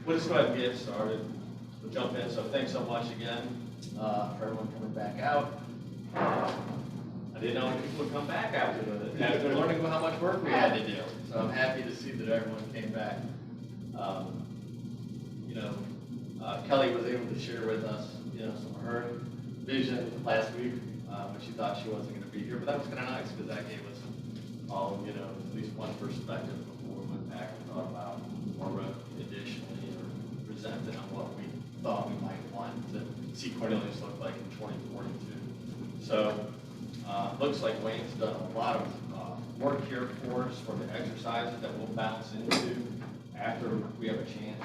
we'll just go ahead and get started. We'll jump in. So thanks so much again for everyone coming back out. I didn't know people would come back after learning how much work we had to do. So I'm happy to see that everyone came back. Kelly was able to share with us, some of her vision last week when she thought she wasn't going to be here, but that was kind of nice because that gave us all, at least one perspective before we went back and thought about more additionally or presented on what we thought we might want to see Cornelius look like in 2042. So looks like Wayne's done a lot of work here for us for the exercises that we'll bounce into after we have a chance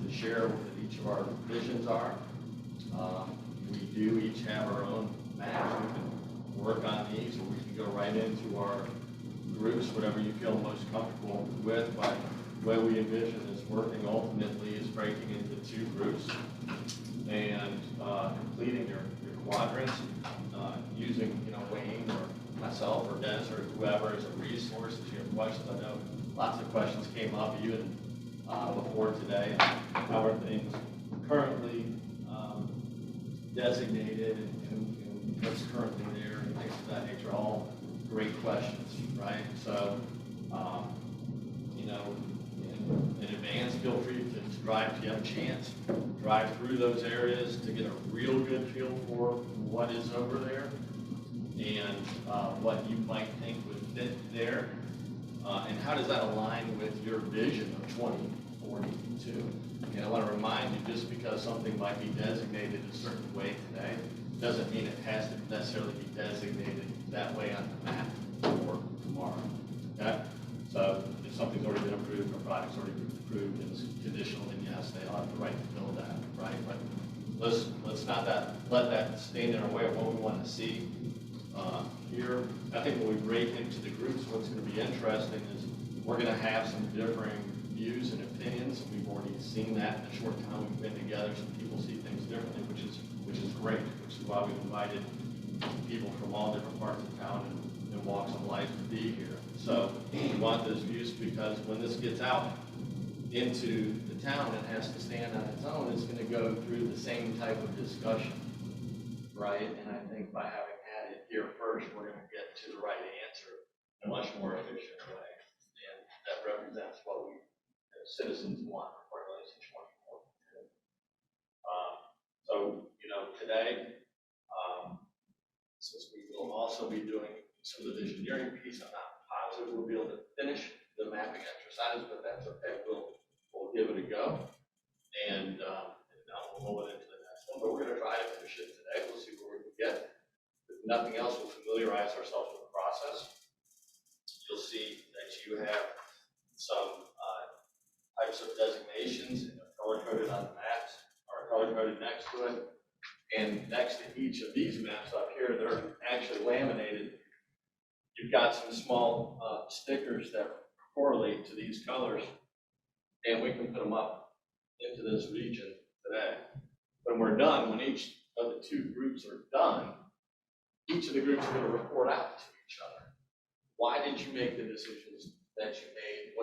to share what each of our visions are. We do each have our own maps. We can work on these, or we can go right into our groups, whatever you feel most comfortable with. But the way we envision this working ultimately is breaking into two groups and completing your quadrants, using Wayne or myself or Des or whoever as a resource. If you have questions, I know lots of questions came up even before today. How are things currently designated and what's currently there and things of that nature? All great questions, right? So, in advance, feel free to drive if you have a chance. Drive through those areas to get a real good feel for what is over there and what you might think would fit there. And how does that align with your vision of 2042? And I want to remind you, just because something might be designated a certain way today, doesn't mean it has to necessarily be designated that way on the map for tomorrow. Okay? So if something's already been approved, or a project's already been approved and it's conditional, then yes, they have the right to build that, right? But let's not let that stand in our way of what we want to see here. I think when we break into the groups, what's going to be interesting is we're going to have some differing views and opinions. We've already seen that in the short time we've been together. Some people see things differently, which is great, which is why we've invited people from all different parts of town and walks of life to be here. So we want those views because when this gets out into the town and has to stand on its own, it's going to go through the same type of discussion, right? And I think by having had it here first, we're going to get to the right answer in a much more efficient way. And that represents what we as citizens want for Cornelius in 2042. So, today, since we will also be doing some of the visioneering piece, I'm not positive we'll be able to finish the mapping exercises, but that's okay. We'll give it a go, and now we'll roll it into the next one. But we're going to try to finish it today. We'll see where we can get. If nothing else, we'll familiarize ourselves with the process. You'll see that you have some types of designations, and they're color-coded on the maps, or color-coded next to it. And next to each of these maps up here, they're actually laminated. You've got some small stickers that correlate to these colors, and we can put them up into this region today. When we're done, when each of the two groups are done, each of the groups are going to report out to each other. Why did you make the decisions that you made?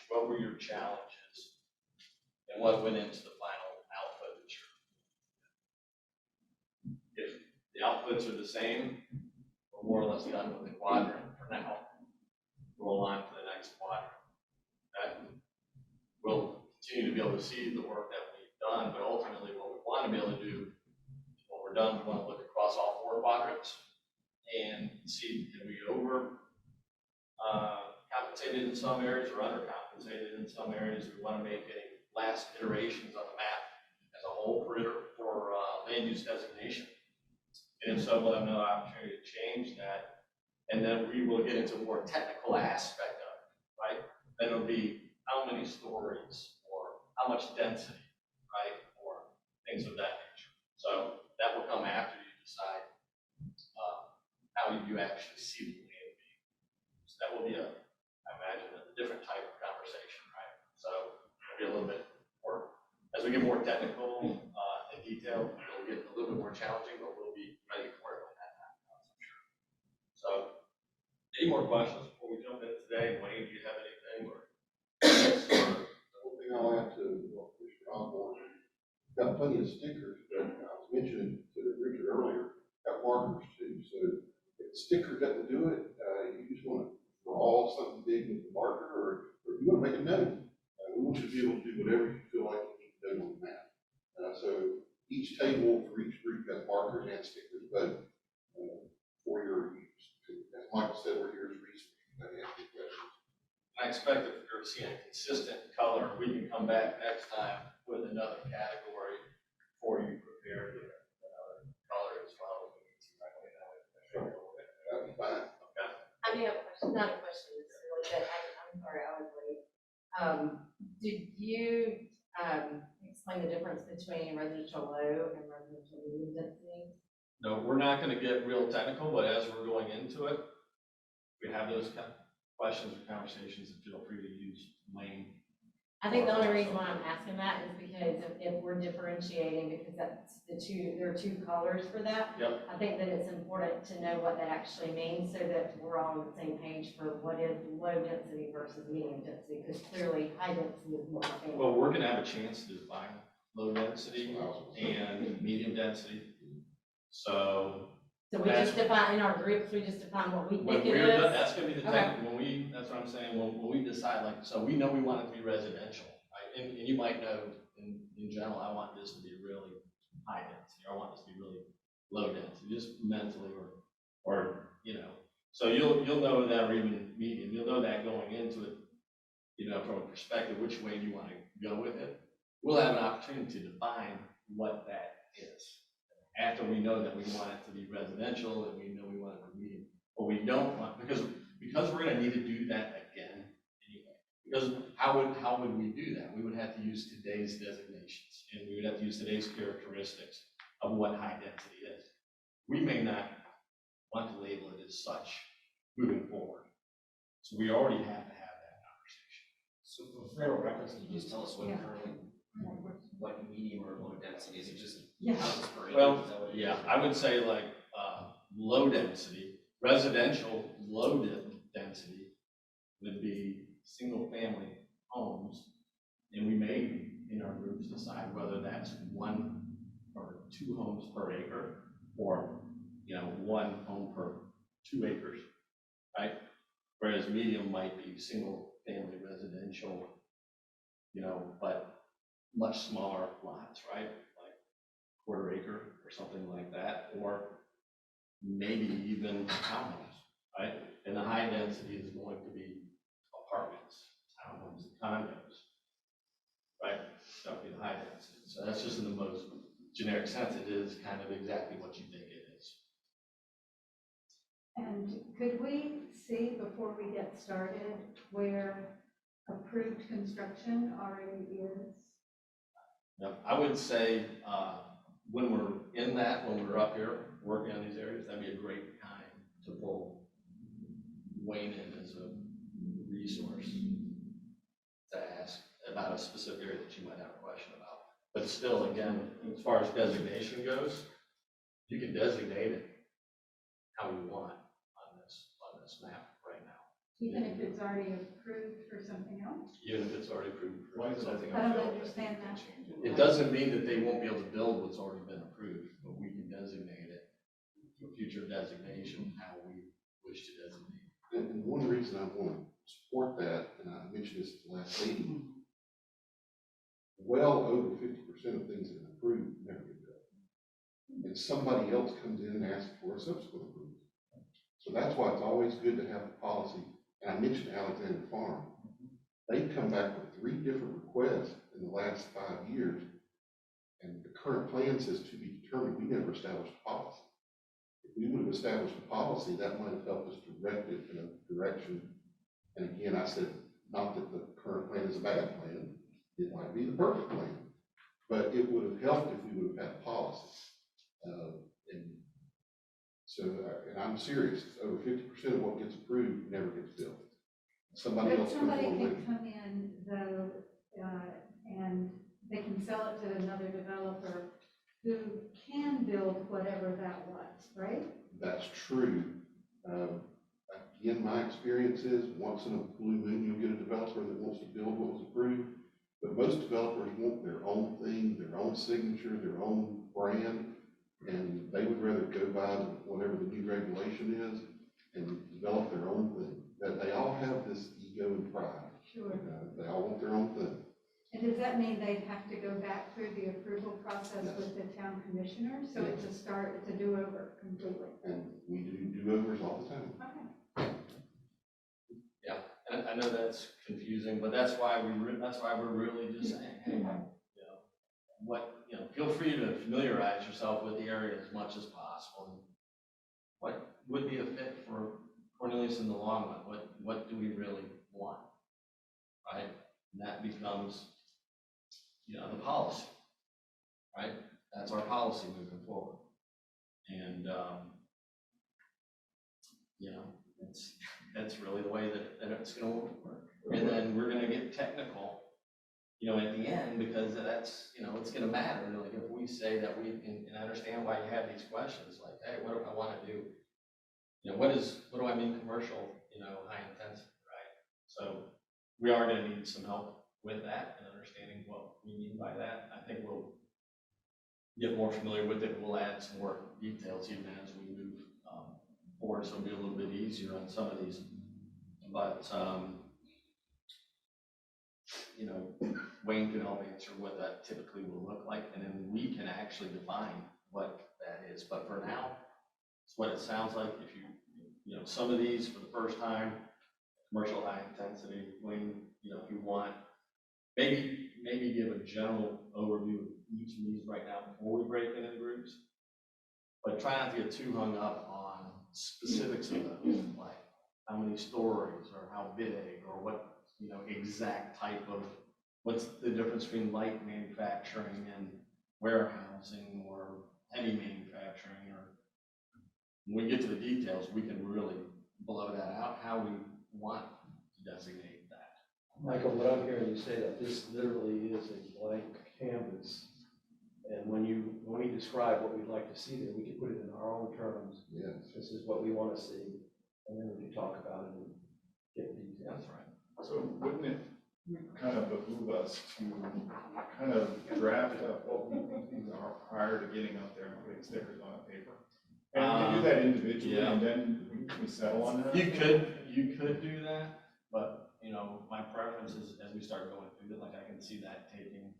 What were your challenges? And what went into the final output that you're? If the outputs are the same, we're more or less done with the quadrant for now. Roll on to the next quadrant. Okay? We'll continue to be able to see the work that we've done, but ultimately what we want to be able to do when we're done, we want to look across all four quadrants and see, can we compensated in some areas or undercompensated in some areas. We want to make any last iterations on the map as a whole for land use designation. And if so, we'll have another opportunity to change that. And then we will get into a more technical aspect of it, right? Then it'll be how many stories or how much density, right? Or things of that nature. So that will come after you decide how you actually see the land being. So that will be I imagine, a different type of conversation, right? So it'll be a little bit more, as we get more technical in detail, it'll get a little bit more challenging, but we'll be ready for it when that happens, I'm sure. So, any more questions before we jump in today? Wayne, do you have anything? The only thing I'll add to what Mr. Ron got plenty of stickers, but I was mentioning to Richard earlier, got markers too. So if the sticker doesn't do it, you just want to draw something big with the marker, or you want to make a note. We want you to be able to do whatever you feel like you need to do on the map. So each table for each group has markers and stickers, but for your use. As Michael said, we're here as research. I expect if you're seeing a consistent color, we can come back next time with another category for you prepared with another color as well. That'd be fine. Okay. I do have a question, not a question necessarily, but I'm sorry, I was late. Did you explain the difference between residential low and residential medium density? No, we're not going to get real technical, but as we're going into it, we have those questions or conversations, and feel free to use Lane. I think the only reason why I'm asking that is because if we're differentiating, because that's there are two colors for that. Yep. I think that it's important to know what that actually means so that we're all on the same page for what is low density versus medium density, because clearly high density is more family. Well, we're going to have a chance to define low density and medium density. So we just define in our groups, we just define what we think it is. That's going to be the technical, that's what I'm saying, when we decide, like, so we know we want it to be residential, right? And you might know, in general, I want this to be really high density, or I want this to be really low density, just mentally, or you know. So you'll know that, or even medium, you'll know that going into it, you know, from a perspective, which way you want to go with it. We'll have an opportunity to define what that is. After we know that we want it to be residential, and we know we want it to be medium, but we don't want, because we're going to need to do that again anyway. Because how would we do that? We would have to use today's designations, and we would have to use today's characteristics of what high density is. We may not want to label it as such moving forward, so we already have to have that conversation. So for frame of reference, can you just tell us what currently, like medium or low density, is it just houses per acre? Well, is that what yeah, I would say like low density, residential low density would be single family homes. And we may, in our groups, decide whether that's 1 or 2 homes per acre, or, you know, 1 home per 2 acres, right? Whereas medium might be single family residential, you know, but much smaller lots, right? Like 1/4 acre or something like that, or maybe even townhomes, right? And the high density is going to be apartments, townhomes, and condos, right? That would be the high density. So that's just in the most generic sense. It is kind of exactly what you think it is. And could we see before we get started where approved construction already is? Now, I would say when we're in that, when we're up here working on these areas, that'd be a great time to pull Wayne in as a resource to ask about a specific area that you might have a question about. But still, again, as far as designation goes, you can designate it how you want on this map right now. Even if it's already approved for something else? Even if it's already approved for something I don't else. understand that. It doesn't mean that they won't be able to build what's already been approved, but we can designate it for future designation, how we wish to designate. And one reason I want to support that, and I mentioned this at the last meeting, well over 50% of things that are approved never get built. And somebody else comes in and asks for a subsequent approval. So that's why it's always good to have a policy. And I mentioned Alexander Farm. They've come back with 3 different requests in the last 5 years. And the current plan says to be determined. We never established a policy. If we would have established a policy, that might have helped us direct it in a direction. And again, I said, not that the current plan is a bad plan. It might be the perfect plan. But it would have helped if we would have had a policy. And I'm serious, over 50% of what gets approved never gets built. Somebody But else somebody comes can come in though, and they can sell it to another developer who can build whatever that was, right? That's true. Again, my experience is once in a blue moon, you'll get a developer that wants to build what was approved. But most developers want their own thing, their own own signature, their own brand, and they would rather go by whatever the new regulation is and develop their own thing. That they all have this ego and pride. Sure. They all want their own thing. And does that mean they'd have to go back through the approval process with the town commissioner? So it's a start, it's a do-over completely? And we do do-overs all the time. Okay. Yeah, and I know that's confusing, but that's why we're really just saying, hey, feel free to familiarize yourself with the area as much as possible. What would be a fit for Cornelius in the long run? What do we really want, right? And that becomes, the policy, right? That's our policy moving forward. And, that's really the way that it's going to work. And then we're going to get technical, at the end, because that's, it's going to matter. Like if we say that and I understand why you have these questions, like, hey, what do I want to do? What do I mean commercial, high intensity, right? So we are going to need some help with that and understanding what we mean by that. I think we'll get more familiar with it. We'll add some more details even as we move forward, so it'll be a little bit easier on some of these. But, Wayne can help answer what that typically will look like, and then we can actually define what that is. But for now, it's what it sounds like. If some of these for the first time, commercial high intensity, Wayne, if you want, maybe give a general overview of each of these right now before we break into groups. But try not to get too hung up on specifics of those, like how many stories or how big or what, exact type of, what's the difference between light manufacturing and warehousing or heavy manufacturing, or when we get to the details, we can really blow that out, how we want to designate that. Michael, what I'm hearing you say that this literally is a blank canvas. And when we describe what we'd like to see there, we can put it in our own terms. Yes. This is what we want to see, and then we can talk about it and get details. That's right. So wouldn't it kind of behoove us to kind of draft up what we think these are prior to getting up there and putting stickers on a paper? And to do that individually, yeah. And then we settle on that? You could do that, but my preference is as we start going through it, like I can see that taking,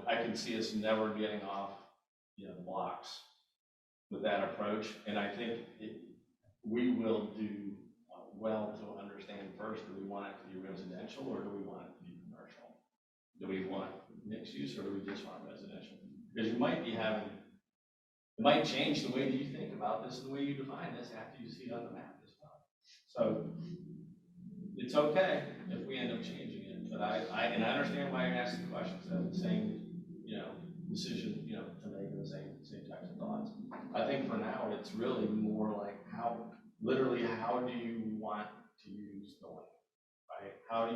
I can see us never getting off, the blocks with that approach. And I think we will do well to understand first, do we want it to be residential or do we want it to be commercial? Do we want mixed use or do we just want residential? Because you might be having, it might change the way that you think about this and the way you define this after you see it on the map as well. So it's okay if we end up changing it, but I understand why you're asking questions. Have the same, decision, to make the same types of thoughts. I think for now it's really more like how do you want to use the land, right? How do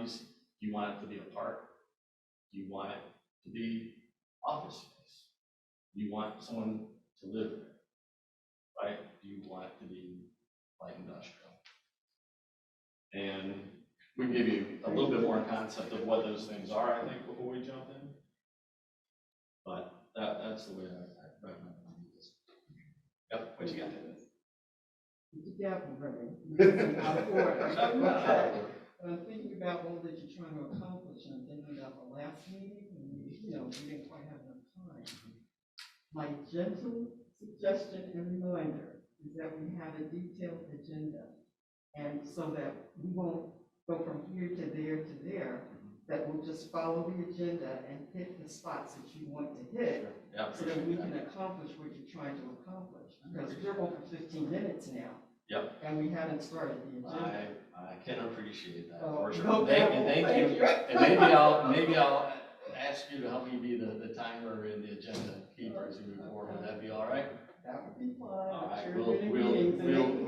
you want it to be a park? Do you want it to be office space? Do you want someone to live there, right? Do you want it to be light industrial? And we can give you a little bit more concept of what those things are, I think, before we jump in. But that's the way I recommend this. Yep, what you got? I'm thinking about all that you're trying to accomplish, and I'm thinking about the last meeting, and we didn't quite have enough time. My gentle suggestion and reminder is that we have a detailed agenda, and so that we won't go from here to there, that we'll just follow the agenda and hit the spots that you want to hit, so that we can accomplish what you're trying to accomplish. Because we're going for 15 minutes now. Yep. And we haven't started the agenda. I can appreciate that, Oh, for sure. okay. Thank you. And maybe I'll ask you to help me be the timer and the agenda keeper as we move forward. Would that be all right? That would be fine. All right, Sure, we'll do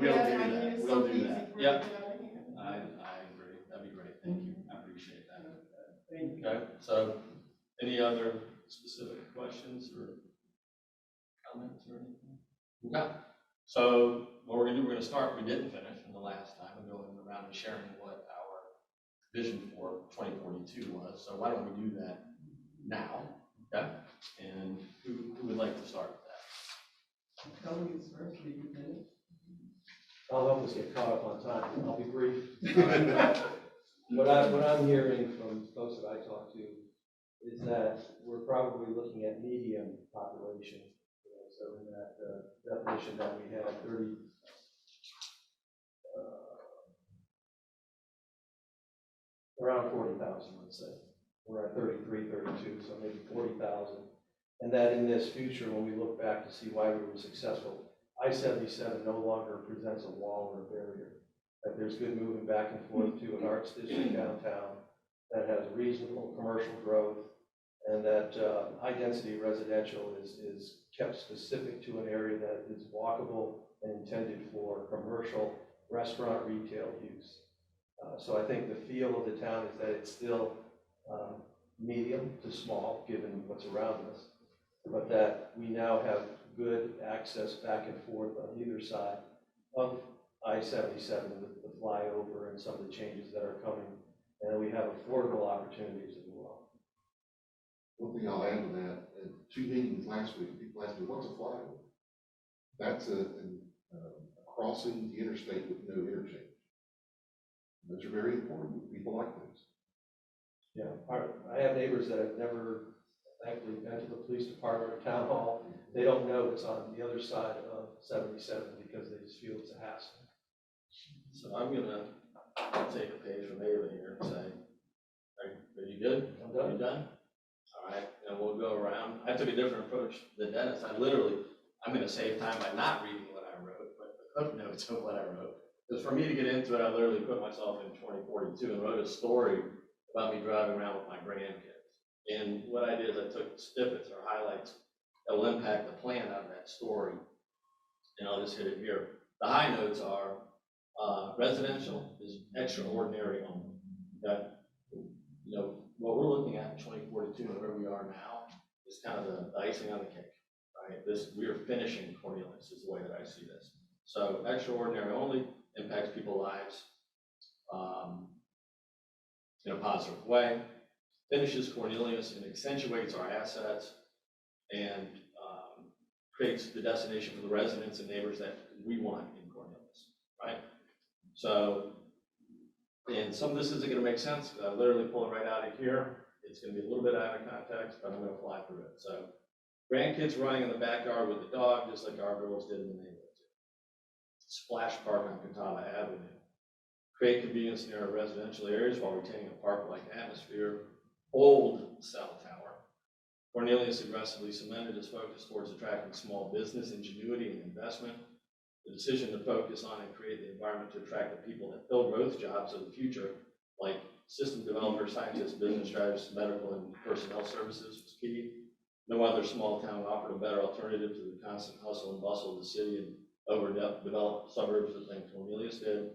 that. We'll do that. Yep. I agree. That'd be great. Thank you. I appreciate that. Thank you. Okay, so any other specific questions or comments or anything? Okay. So what we're gonna do, we're gonna start, we didn't finish from the last time, and going around and sharing what our vision for 2042 was. So why don't we do that now? Okay. And who would like to start with that? Tony's first, will you finish? I'll help us get caught up on time. I'll be brief. What I'm hearing from folks that I talk to is that we're probably looking at medium population. So in that definition that we had, around 40,000, let's say. We're at 33, 32, so maybe 40,000. And that in this future, when we look back to see why we were successful, I-77 no longer presents a wall or a barrier. That there's good moving back and forth to an arts district downtown that has reasonable commercial growth, and that high-density residential is kept specific to an area that is walkable and intended for commercial restaurant retail use. So I think the feel of the town is that it's still medium to small, given what's around us, but that we now have good access back and forth on either side of I-77 with the flyover and some of the changes that are coming, and we have affordable opportunities as well. One thing I'll add to that, at 2 meetings last week, people asked me, what's a flyover? That's a crossing the interstate with no interchange. Those are very important. People like those. Yeah, I have neighbors that have never actually been to the police department or town hall. They don't know it's on the other side of 77 because they just feel it's a hassle. So I'm gonna take a page from Ava here and say, are you good? I'm done. You done? All right, and we'll go around. I took a different approach than Dennis. I'm gonna save time by not reading what I wrote, but the hook notes of what I wrote. Because for me to get into it, I literally put myself in 2042 and wrote a story about me driving around with my grandkids. And what I did is I took snippets or highlights that will impact the plan out of that story. And I'll just hit it here. The high notes are residential is extraordinary only. That, you know, what we're looking at in 2042 and where we are now is kind of the icing on the cake, right? We are finishing Cornelius is the way that I see this. So extraordinary only impacts people's lives in a positive way, finishes Cornelius and accentuates our assets, and creates the destination for the residents and neighbors that we want in Cornelius, right? So, and some of this isn't gonna make sense, because I literally pull it right out of here. It's gonna be a little bit out of context, but I'm gonna fly through it. So, grandkids running in the backyard with the dog, just like our girls did in the neighborhood. Splash park on Catawba Avenue. Create convenience near our residential areas while retaining a park-like atmosphere. Old cell tower. Cornelius aggressively cemented its focus towards attracting small business, ingenuity, and investment. The decision to focus on and create the environment to attract the people that fill growth jobs of the future, like system developers, scientists, business strategists, medical and personnel services, was key. No other small town offered a better alternative to the constant hustle and bustle of the city and overdeveloped suburbs than Cornelius did.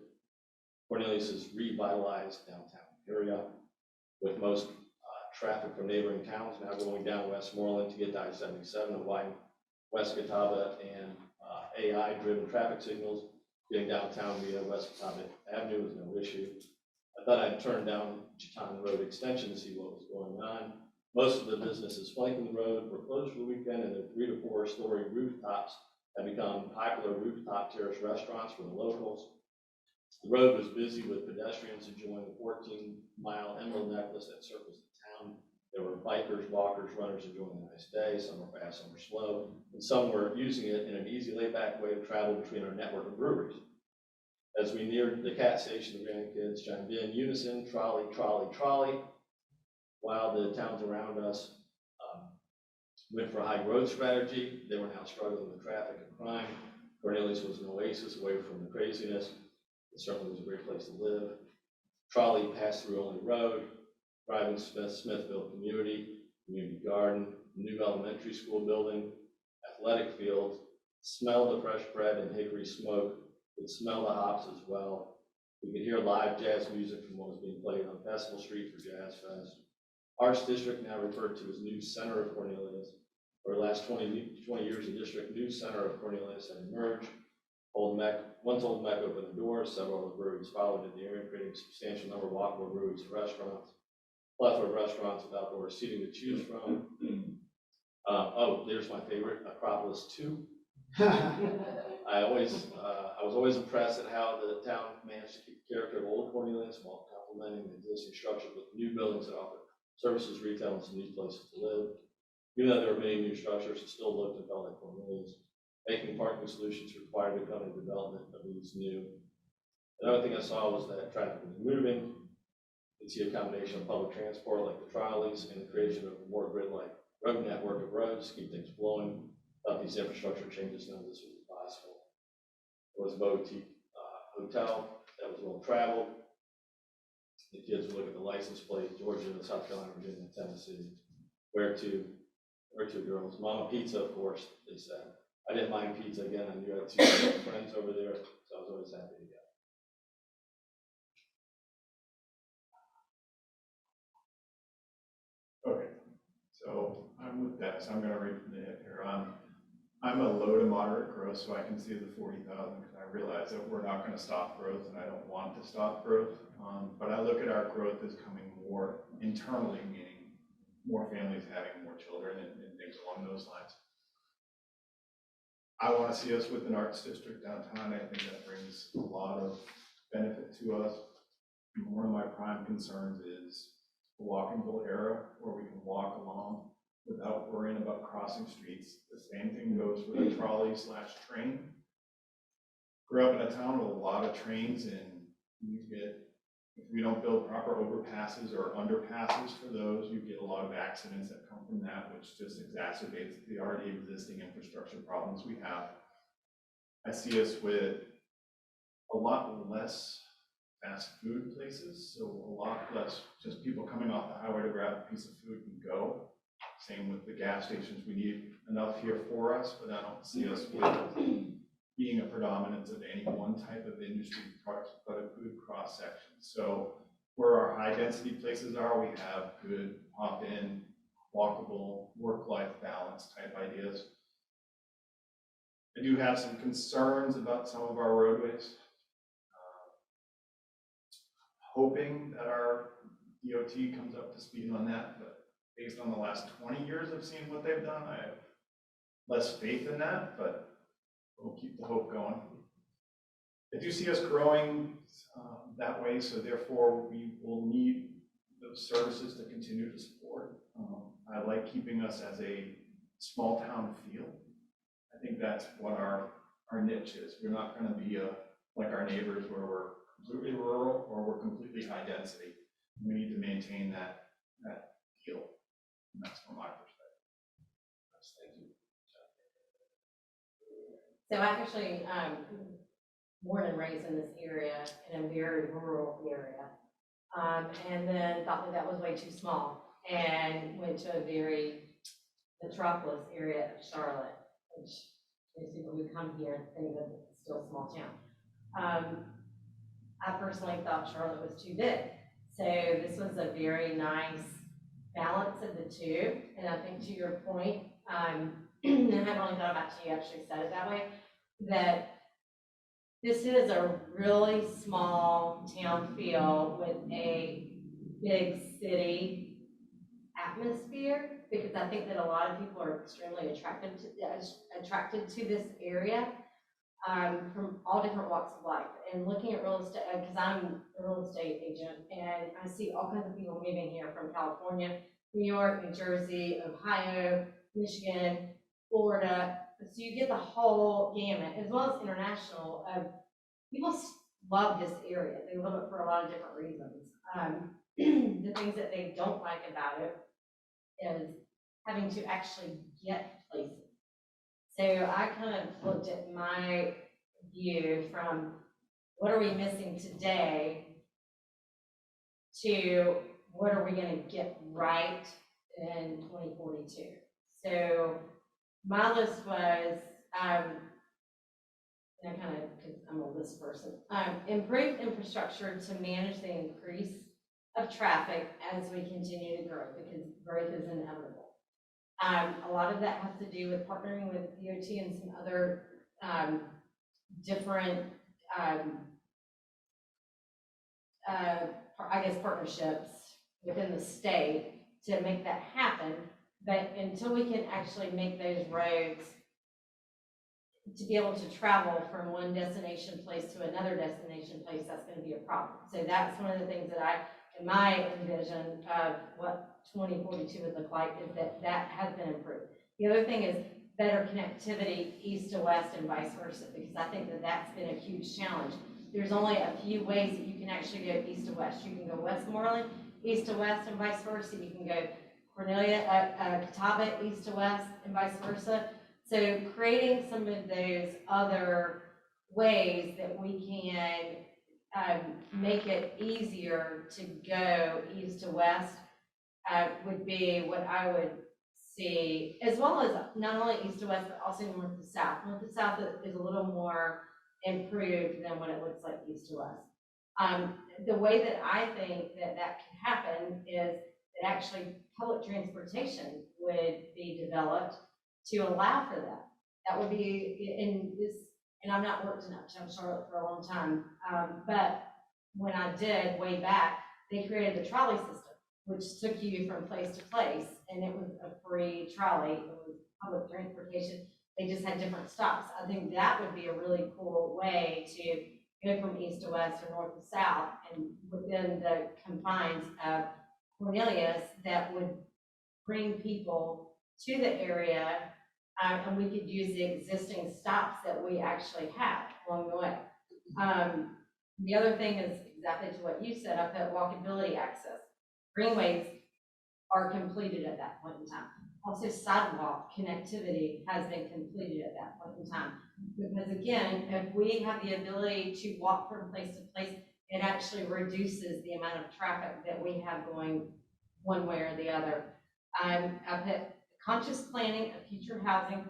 Cornelius is revitalized downtown area, with most traffic from neighboring towns now going down Westmoreland to get to I-77 and widen West Catawba, and AI-driven traffic signals getting downtown via West Catawba Avenue was no issue. I thought I'd turn down Chetan Road Extension to see what was going on. Most of the businesses flanking the road were closed for the weekend, and the 3 to 4 story rooftops have become popular rooftop terrace restaurants for the locals. The road was busy with pedestrians enjoying the 14-mile emerald necklace that circles the town. There were bikers, walkers, runners enjoying a nice day. Some were fast, some were slow, and some were using it in an easy, laid-back way to travel between our network of breweries. As we neared the cat station, the grandkids chimed in unison, trolley, trolley, trolley, while the towns around us went for a high growth strategy. They were now struggling with traffic and crime. Cornelius was an oasis away from the craziness. It certainly was a great place to live. Trolley passed through Only Road, driving Smithville Community Garden, new elementary school building, athletic field, smell the fresh bread and hickory smoke, could smell the hops as well. We could hear live jazz music from what was being played on Festival Street for Jazz Fest. Arts District, now referred to as New Center of Cornelius. For the last 20 years, the district New Center of Cornelius had emerged. Once Old Meck opened the doors, several other breweries followed in the area, creating a substantial number of walkable breweries and restaurants. Plethora of restaurants with outdoor seating to choose from. Oh, there's my favorite, Acropolis 2. I was always impressed at how the town managed to keep the character of old Cornelius while complementing the existing structure with new buildings that offer services, retail, and some new places to live. Even though there were many new structures, it still looked and felt like Cornelius. Making parking solutions required the county development of these new. Another thing I saw was that traffic was moving. You see a combination of public transport like the trolleys and the creation of a more grid-like road network of roads to keep things flowing. Without these infrastructure changes, none of this would be possible. There was a boutique hotel that was well traveled. The kids would look at the license plate, Georgia, South Carolina, Virginia, Tennessee. Where to girls? Mama Pizza, of course, they said. I didn't mind pizza again. I knew I had 2 friends over there, so I was always happy to go. Okay, so I'm with Dennis. I'm gonna read from the hip here. I'm a low to moderate growth, so I can see the 40,000 because I realize that we're not gonna stop growth and I don't want to stop growth. But I look at our growth as coming more internally, meaning more families having more children and things along those lines. I want to see us with an arts district downtown. I think that brings a lot of benefit to us. And one of my prime concerns is the walkable area where we can walk along without worrying about crossing streets. The same thing goes for the trolley/train. Grew up in a town with a lot of trains, and if we don't build proper overpasses or underpasses for those, you get a lot of accidents that come from that, which just exacerbates the already existing infrastructure problems we have. I see us with a lot less fast food places, so a lot less just people coming off the highway to grab a piece of food and go. Same with the gas stations. We need enough here for us, but I don't see us with being a predominance of any one type of industry products, but a good cross section. So where our high density places are, we have good hop-in, walkable, work-life balance type ideas. I do have some concerns about some of our roadways. Hoping that our DOT comes up to speed on that, but based on the last 20 years of seeing what they've done, I have less faith in that, but we'll keep the hope going. I do see us growing that way, so therefore we will need those services to continue to support. I like keeping us as a small town feel. I think that's what our niche is. We're not going to be like our neighbors where we're completely rural or we're completely high density. We need to maintain that feel. And that's from my perspective. Thank you. So I actually, born and raised in this area, in a very rural area. And then thought that was way too small and went to a very metropolis area of Charlotte, which most people who come here and think that it's still a small town. I personally thought Charlotte was too big. So this was a very nice balance of the two. And I think to your point, and I haven't really thought about it until you actually said it that way, that this is a really small town feel with a big city atmosphere, because I think that a lot of people are extremely attracted to this area from all different walks of life. And looking at real estate, because I'm a real estate agent, and I see all kinds of people moving here from California, New York, New Jersey, Ohio, Michigan, Florida. So you get the whole gamut, as well as international. People love this area. They love it for a lot of different reasons. The things that they don't like about it is having to actually get places. So I kind of looked at my view from what are we missing today to what are we going to get right in 2042. So my list was, and I kind of, because I'm a list person, improve infrastructure to manage the increase of traffic as we continue to grow, because growth is inevitable. A lot of that has to do with partnering with DOT and some other different, I guess, partnerships within the state to make that happen. But until we can actually make those roads to be able to travel from one destination place to another destination place, that's gonna be a problem. So that's one of the things that I, in my envision of what 2042 would look like, is that has been improved. The other thing is better connectivity east to west and vice versa, because I think that that's been a huge challenge. There's only a few ways that you can actually go east to west. You can go Westmoreland, east to west, and vice versa. You can go Cornelius, Catawba, east to west, and vice versa. So creating some of those other ways that we can make it easier to go east to west would be what I would see, as well as not only east to west, but also north to south. North to south is a little more improved than what it looks like east to west. The way that I think that could happen is that actually public transportation would be developed to allow for that. That would be in this, and I've not worked in uptown Charlotte for a long time, but when I did way back, they created the trolley system, which took you from place to place, and it was a free trolley. It was public transportation. They just had different stops. I think that would be a really cool way to go from east to west or north to south, and within the confines of Cornelius, that would bring people to the area, and we could use the existing stops that we actually have along the way. The other thing is exactly to what you said, I put walkability access. Greenways are completed at that point in time. Also, sidewalk connectivity has been completed at that point in time. Because again, if we have the ability to walk from place to place, it actually reduces the amount of traffic that we have going one way or the other. I put conscious planning of future housing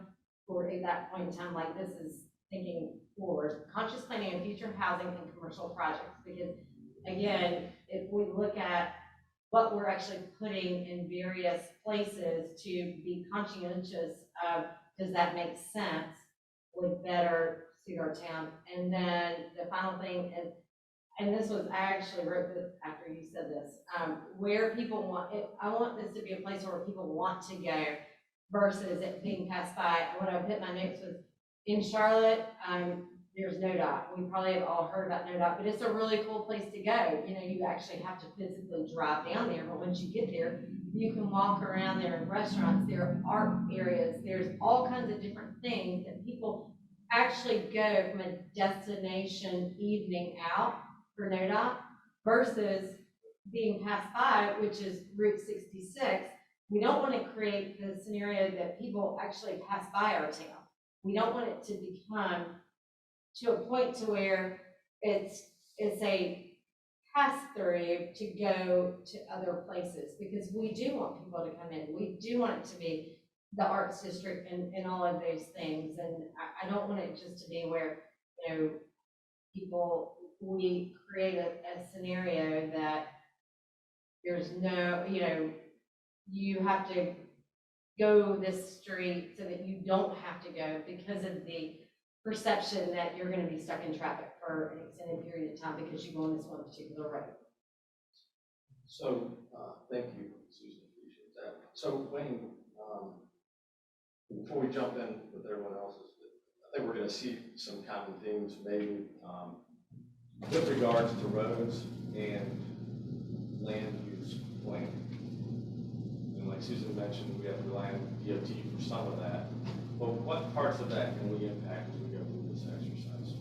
for at that point in time, like this is thinking forward, conscious planning of future housing and commercial projects. Because again, if we look at what we're actually putting in various places to be conscientious of, does that make sense, would better suit our town. And then the final thing is, and this was, I actually wrote this after you said this, where people want it, I want this to be a place where people want to go versus it being passed by. What I put in my notes was, in Charlotte, there's NODOT. We probably have all heard about NODOT, but it's a really cool place to go. You know, you actually have to physically drive down there, but once you get there, you can walk around there in restaurants, there are art areas, there's all kinds of different things that people actually go from a destination evening out for NODOT versus being passed by, which is Route 66. We don't want to create the scenario that people actually pass by our town. We don't want it to become to a point to where it's a pass through to go to other places, because we do want people to come in. We do want it to be the arts district and all of those things. And I don't want it just to be where, you know, we create a scenario that there's no, you know, you have to go this street so that you don't have to go because of the perception that you're going to be stuck in traffic for an extended period of time because you go on this one particular road. So, thank you, Susan, appreciate that. So, Wayne, before we jump in with everyone else's, I think we're going to see some common themes maybe with regards to roads and land use planning. And like Susan mentioned, we have to rely on DOT for some of that. But what parts of that can we impact as we go through this exercise?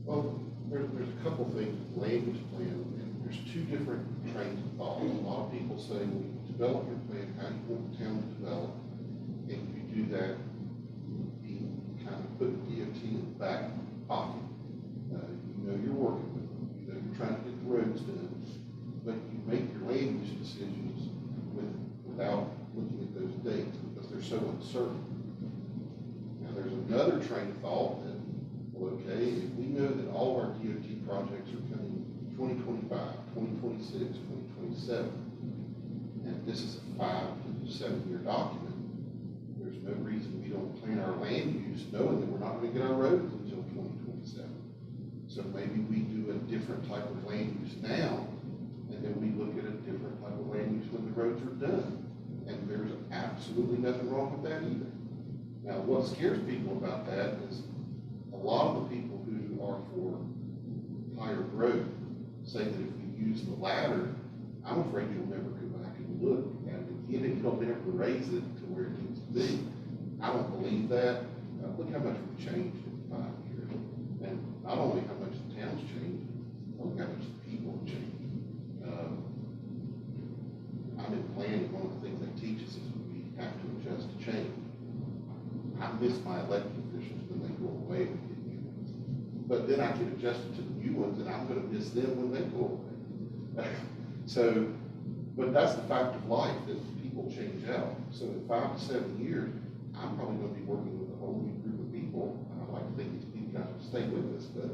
Well, there's a couple things with land use plan, and there's two different trains of thought. A lot of people say, when you develop your plan, how do you want the town to develop? And if you do that, you kind of put DOT in the back pocket. You know you're working with them, you know you're trying to get the roads done, but you make your land use decisions without looking at those dates because they're so uncertain. Now, there's another train of thought that, well, okay, if we know that all of our DOT projects are coming 2025, 2026, 2027, and this is a 5 to 7 year document, there's no reason we don't plan our land use knowing that we're not going to get our roads until 2027. So maybe we do a different type of land use now, and then we look at a different type of land use when the roads are done. And there's absolutely nothing wrong with that either. Now, what scares people about that is a lot of the people who are for higher growth say that if we use the ladder, I'm afraid you'll never go back and look at it again. You'll never raise it to where it needs to be. I don't believe that. Look how much we've changed in 5 years. And not only how much the town's changed, look how much the people have changed. I'm in planning, one of the things they teach us is we have to adjust to change. I miss my elected officials when they go away and get new ones. But then I get adjusted to the new ones, and I'm gonna miss them when they go away. So, but that's the fact of life, that people change out. So in 5 to 7 years, I'm probably gonna be working with a whole new group of people. And I'd like to think these guys will stay with us, but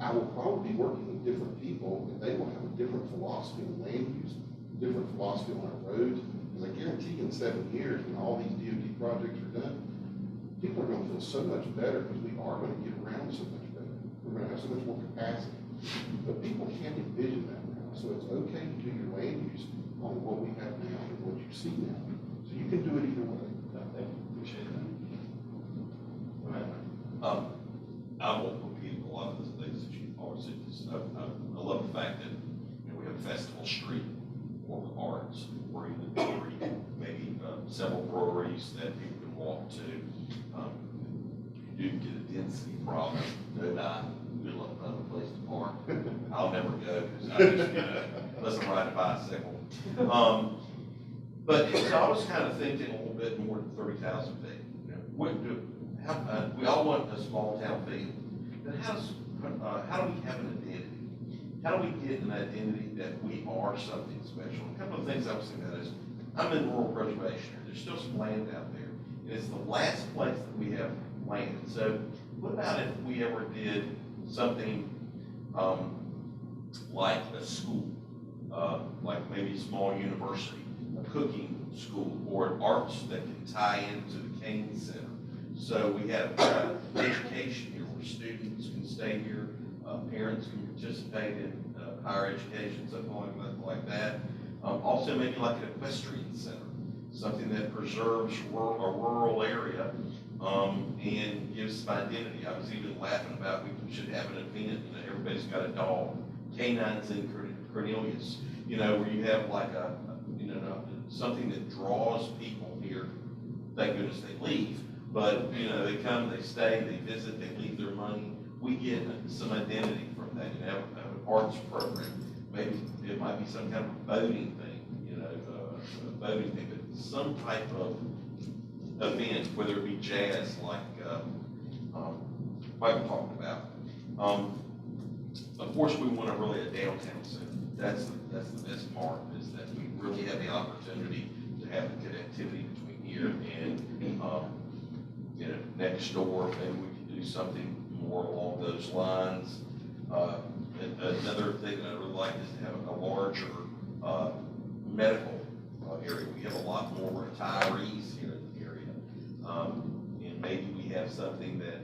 I will probably be working with different people, and they will have a different philosophy on land use, different philosophy on our roads. Because I guarantee in 7 years, when all these DOT projects are done, people are gonna feel so much better because we are gonna get around so much better. We're gonna have so much more capacity. But people can't envision that now. So it's okay to do your land use on what we have now and what you see now. So you can do it either way. Thank you, appreciate that. Go ahead, Mike. I won't repeat a lot of the things that you always said. I love the fact that, we have Festival Street for the arts, where you maybe several breweries that people can walk to. You do get a density problem, no doubt. Good luck finding a place to park. I'll never go because I just, unless I'm riding a bicycle. But so I was kind of thinking a little bit more than 30,000 feet. We all want a small town feel, but how do we have an identity? How do we get an identity that we are something special? A couple of things I was thinking about is, I'm in rural preservation. There's still some land out there. And it's the last place that we have land. So what about if we ever did something like a school, like maybe a small university, a cooking school, or an arts that can tie into the Kane Center? So we have education here where students can stay here, parents can participate in higher education, something like that. Also maybe like an equestrian center, something that preserves a rural area and gives some identity. I was even laughing about we should have an event, everybody's got a dog, canines in Cornelius, where you have like something that draws people here. Thank goodness they leave. But, they come, they stay, they visit, they leave their money. We get some identity from that. Have an arts program. Maybe it might be some kind of boating thing, a boating thing, but some type of event, whether it be jazz, like Michael talked about. Of course, we want really a downtown center. That's the best part, is that we really have the opportunity to have the connectivity between here and next door. Maybe we can do something more along those lines. Another thing that I really like is to have a larger medical area. We have a lot more retirees here in the area, and maybe we have something that,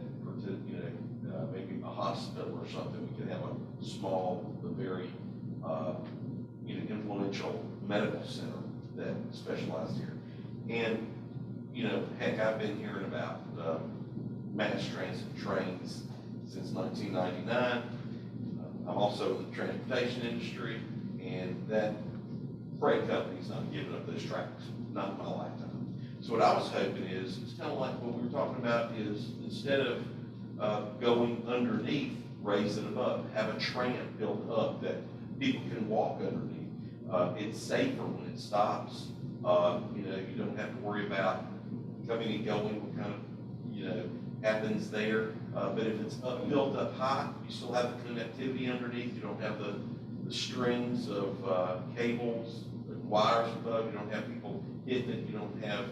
maybe a hospital or something. We can have a small but very influential medical center that specialized here. And heck, I've been hearing about mass transit trains since 1999. I'm also in the transportation industry, and that freight company's not giving up those tracks, not in my lifetime. So what I was hoping is, it's kind of like what we were talking about, is instead of going underneath, raise it above, have a tram built up that people can walk underneath. It's safer when it stops. You don't have to worry about coming and going, what kind of, happens there. But if it's built up high, you still have the connectivity underneath. You don't have the strings of cables and wires above. You don't have people hitting it. You don't have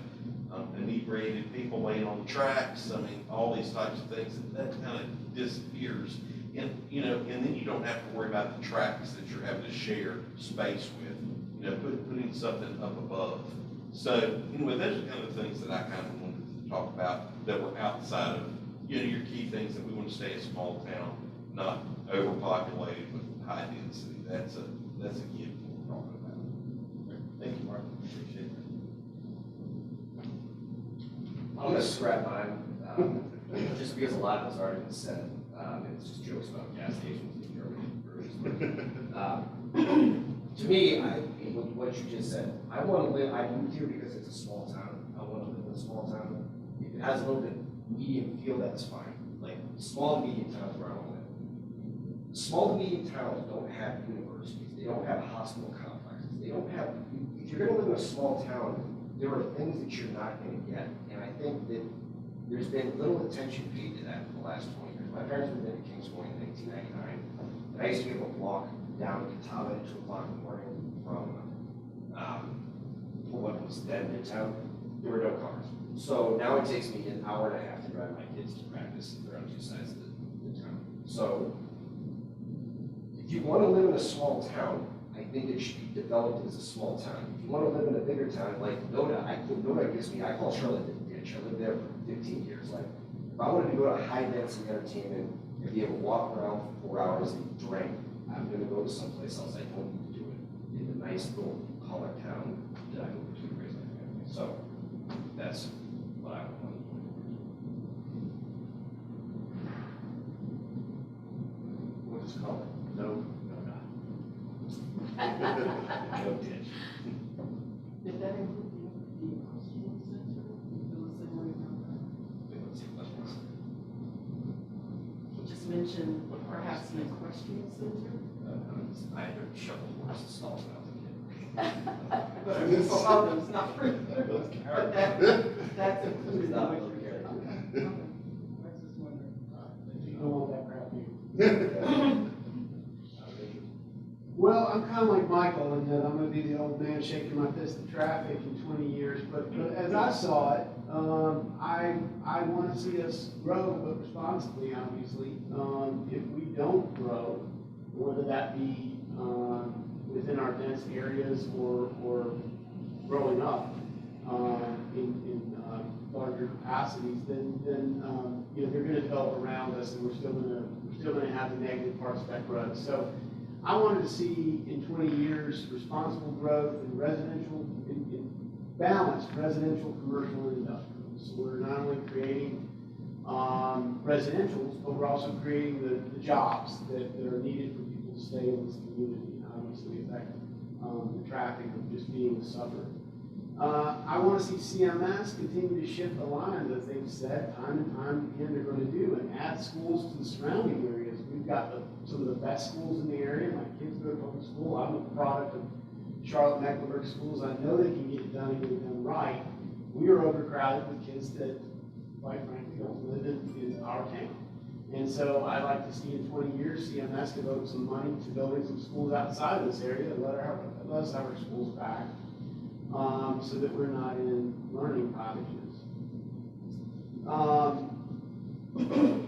inebriated people laying on the tracks. I mean, all these types of things. That kind of disappears. And then you don't have to worry about the tracks that you're having to share space with. Putting something up above. So anyway, those are kind of the things that I kind of wanted to talk about that were outside of your key things, that we want to stay a small town, not overpopulated with high density. That's a key we're talking about. Thank you, Mark. Appreciate that. I'm gonna scrap mine, just because a lot of it's already been said, and it's just jokes about gas stations in Germany versus. To me, what you just said, I moved here because it's a small town, I wanna live in a small town. If it has a little bit medium feel, that's fine, like, small and medium towns where I wanna live. Small and medium towns don't have universities, they don't have hospital complexes, they don't have, if you're gonna live in a small town, there are things that you're not gonna get, and I think that there's been little attention paid to that for the last 20 years. My parents moved into Kingscourt in 1999, and I used to be able to walk down Catawba at 2 o'clock in the morning from what was then Midtown. There were no cars. So now it takes me an hour and a half to drive my kids to practice, and they're on 2 sides of the town. So if you want to live in a small town, I think it should be developed as a small town. If you want to live in a bigger town like Noda, Noda gives me, I call Charlotte the ditch. I lived there for 15 years. Like, if I wanted to go to high density entertainment and be able to walk around for 4 hours and drink, I'm going to go to someplace else. I don't need to do it in the nice little collar town that I moved to raise my family. So that's what I want to do. We'll just call it no, not. No ditch. Did that include the hospital center? Feel the same way about that? Let's see questions. He just mentioned perhaps an equestrian center. I had to shovel horse stalls when I was a kid. But I mean, for others, not for you. But that's included in Not what really you're good. saying. Okay. I was just wondering. You don't want that crap here. Well, I'm kind of like Michael in that I'm going to be the old man shaking my fist at traffic in 20 years. But as I saw it, I want to see us grow, but responsibly, obviously. If we don't grow, whether that be within our dense areas or growing up in larger capacities, then you know, they're going to develop around us, and we're still going to have the negative parts of that growth. So I wanted to see in 20 years responsible growth in residential, in balanced residential, commercial, and industrial. So we're not only creating residentials, but we're also creating the jobs that are needed for people to stay in this community and obviously affect the traffic of just being a suburb. I want to see CMS continue to shift the lines as they've said time and time again they're going to do, and add schools to the surrounding areas. We've got some of the best schools in the area. My kids go to public school. I'm a product of Charlotte Mecklenburg schools. I know they can get it done and get it done right. We are overcrowded with kids that, quite frankly, don't live in our town. And so I'd like to see in 20 years CMS devote some money to building some schools outside of this area, let us have our schools back, so that we're not in learning cottages.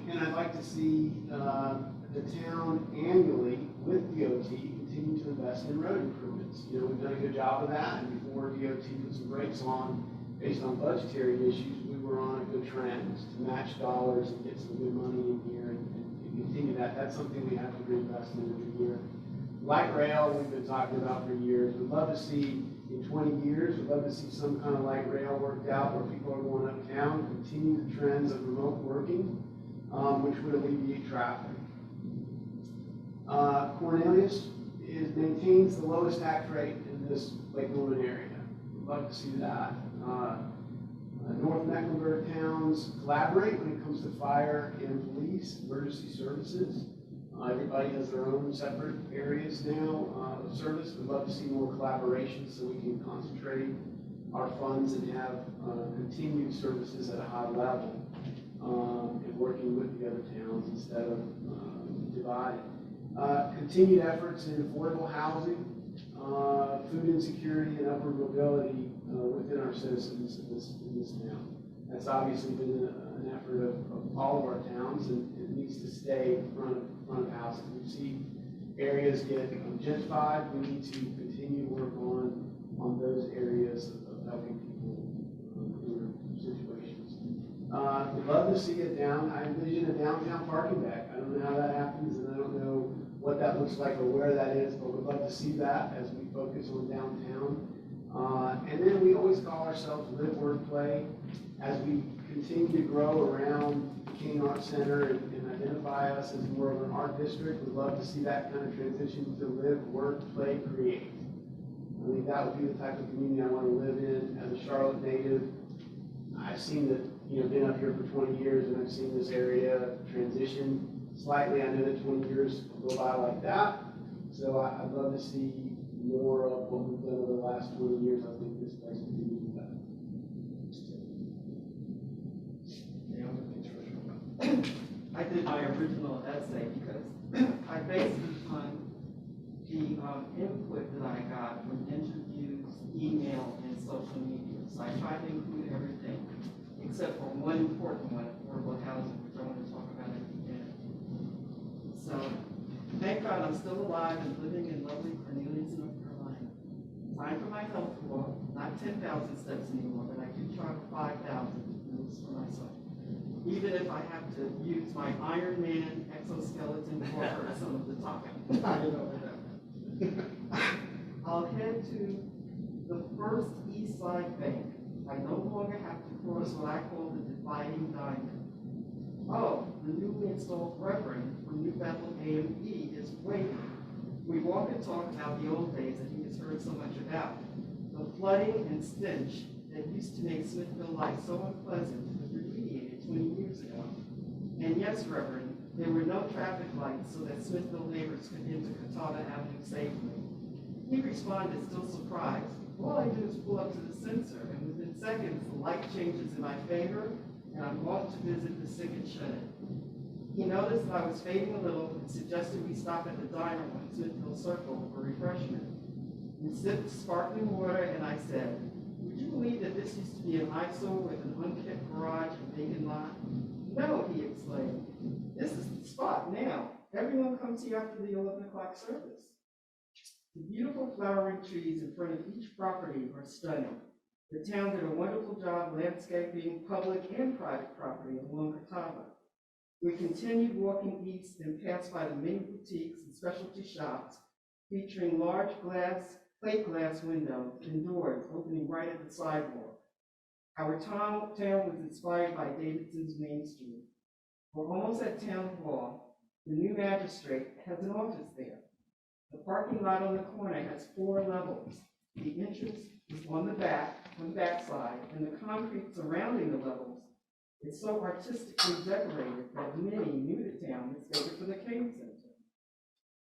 And I'd like to see the town annually with DOT continue to invest in road improvements. You know, we've done a good job of that, and before DOT put some brakes on based on budgetary issues, we were on a good trend to match dollars and get some good money in here and continue that. That's something we have to reinvest in every year. Light rail, we've been talking about for years. We'd love to see in 20 years, we'd love to see some kind of light rail worked out where people are going uptown, continue the trends of remote working, which would alleviate traffic. Cornelius maintains the lowest tax rate in this Lake Norman area. We'd love to see that. North Mecklenburg towns collaborate when it comes to fire and police, emergency services. Everybody has their own separate areas now of service. We'd love to see more collaboration so we can concentrate our funds and have continued services at a high level and working with the other towns instead of divided. Continued efforts in affordable housing, food insecurity, and upward mobility within our citizens in this town. That's obviously been an effort of all of our towns, and it needs to stay in front of house. If we see areas get gentrified, we need to continue to work on those areas of helping people in their situations. We'd love to see I envision a downtown parking deck. I don't know how that happens, and I don't know what that looks like or where that is, but we'd love to see that as we focus on downtown. And then we always call ourselves Live, Work, Play. As we continue to grow around the King Art Center and identify us as more of an art district, we'd love to see that kind of transition to live, work, play, create. I think that would be the type of community I want to live in as a Charlotte native. I've seen that, been up here for 20 years and I've seen this area transition slightly. I know that 20 years will go by like that. So I'd love to see more of what we've done over the last 20 years. I think this place would be better. I did my original essay because I based it on the input that I got from interviews, email, and social media. So I tried to include everything except for one important one, affordable housing, which I want to talk about at the end. So thank God I'm still alive and living in lovely Cornelius, North Carolina. Time for my health walk, not 10,000 steps anymore, but I do travel 5,000 moves for myself. Even if I have to use my Iron Man exoskeleton for some of the time. I'll head to the first East Side Bank. I no longer have to cross what I call the dividing diamond. Oh, the newly installed Reverend from New Bethel AME is waiting. We walk and talk about the old days that he has heard so much about. The flooding and stench that used to make Smithville life so unpleasant was remediated 20 years ago. And yes, Reverend, there were no traffic lights so that Smithville neighbors could enter Catawba Avenue safely. He responded, still surprised. All I do is pull up to the sensor, and within seconds, the light changes in my favor, and I'm off to visit the sick and shut-in. He noticed that I was fading a little and suggested we stop at the diner on Smithville Circle for refreshment. We sipped sparkling water, and I said, would you believe that this used to be an eyesore with an unkept garage and vacant lot? No, he exclaimed. This is the spot now. Everyone comes here after the 11 o'clock service. The beautiful flowering trees in front of each property are stunning. The town did a wonderful job landscaping public and private property along Catawba. We continued walking east and passed by the many boutiques and specialty shops featuring large plate glass windows and doors opening right at the sidewalk. Our town was inspired by Davidson's Main Street. We're almost at Town Hall. The new magistrate has an office there. The parking lot on the corner has 4 levels. The entrance is on the back side, and the concrete surrounding the levels is so artistically decorated that many new to town mistake it for the King Center.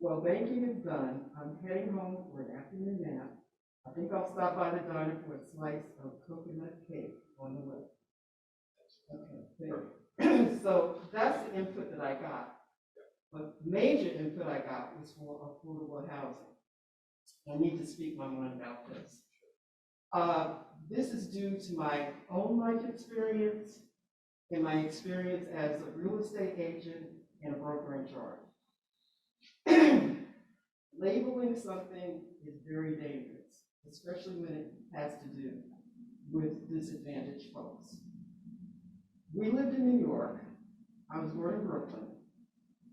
Well, banking is done. I'm heading home for an afternoon nap. I think I'll stop by the diner for a slice of coconut cake on the way. Okay, so that's the input that I got. But major input I got was for affordable housing. I need to speak my mind about this. This is due to my own life experience and my experience as a real estate agent and a broker in charge. Labeling something is very dangerous, especially when it has to do with disadvantaged folks. We lived in New York. I was born in Brooklyn.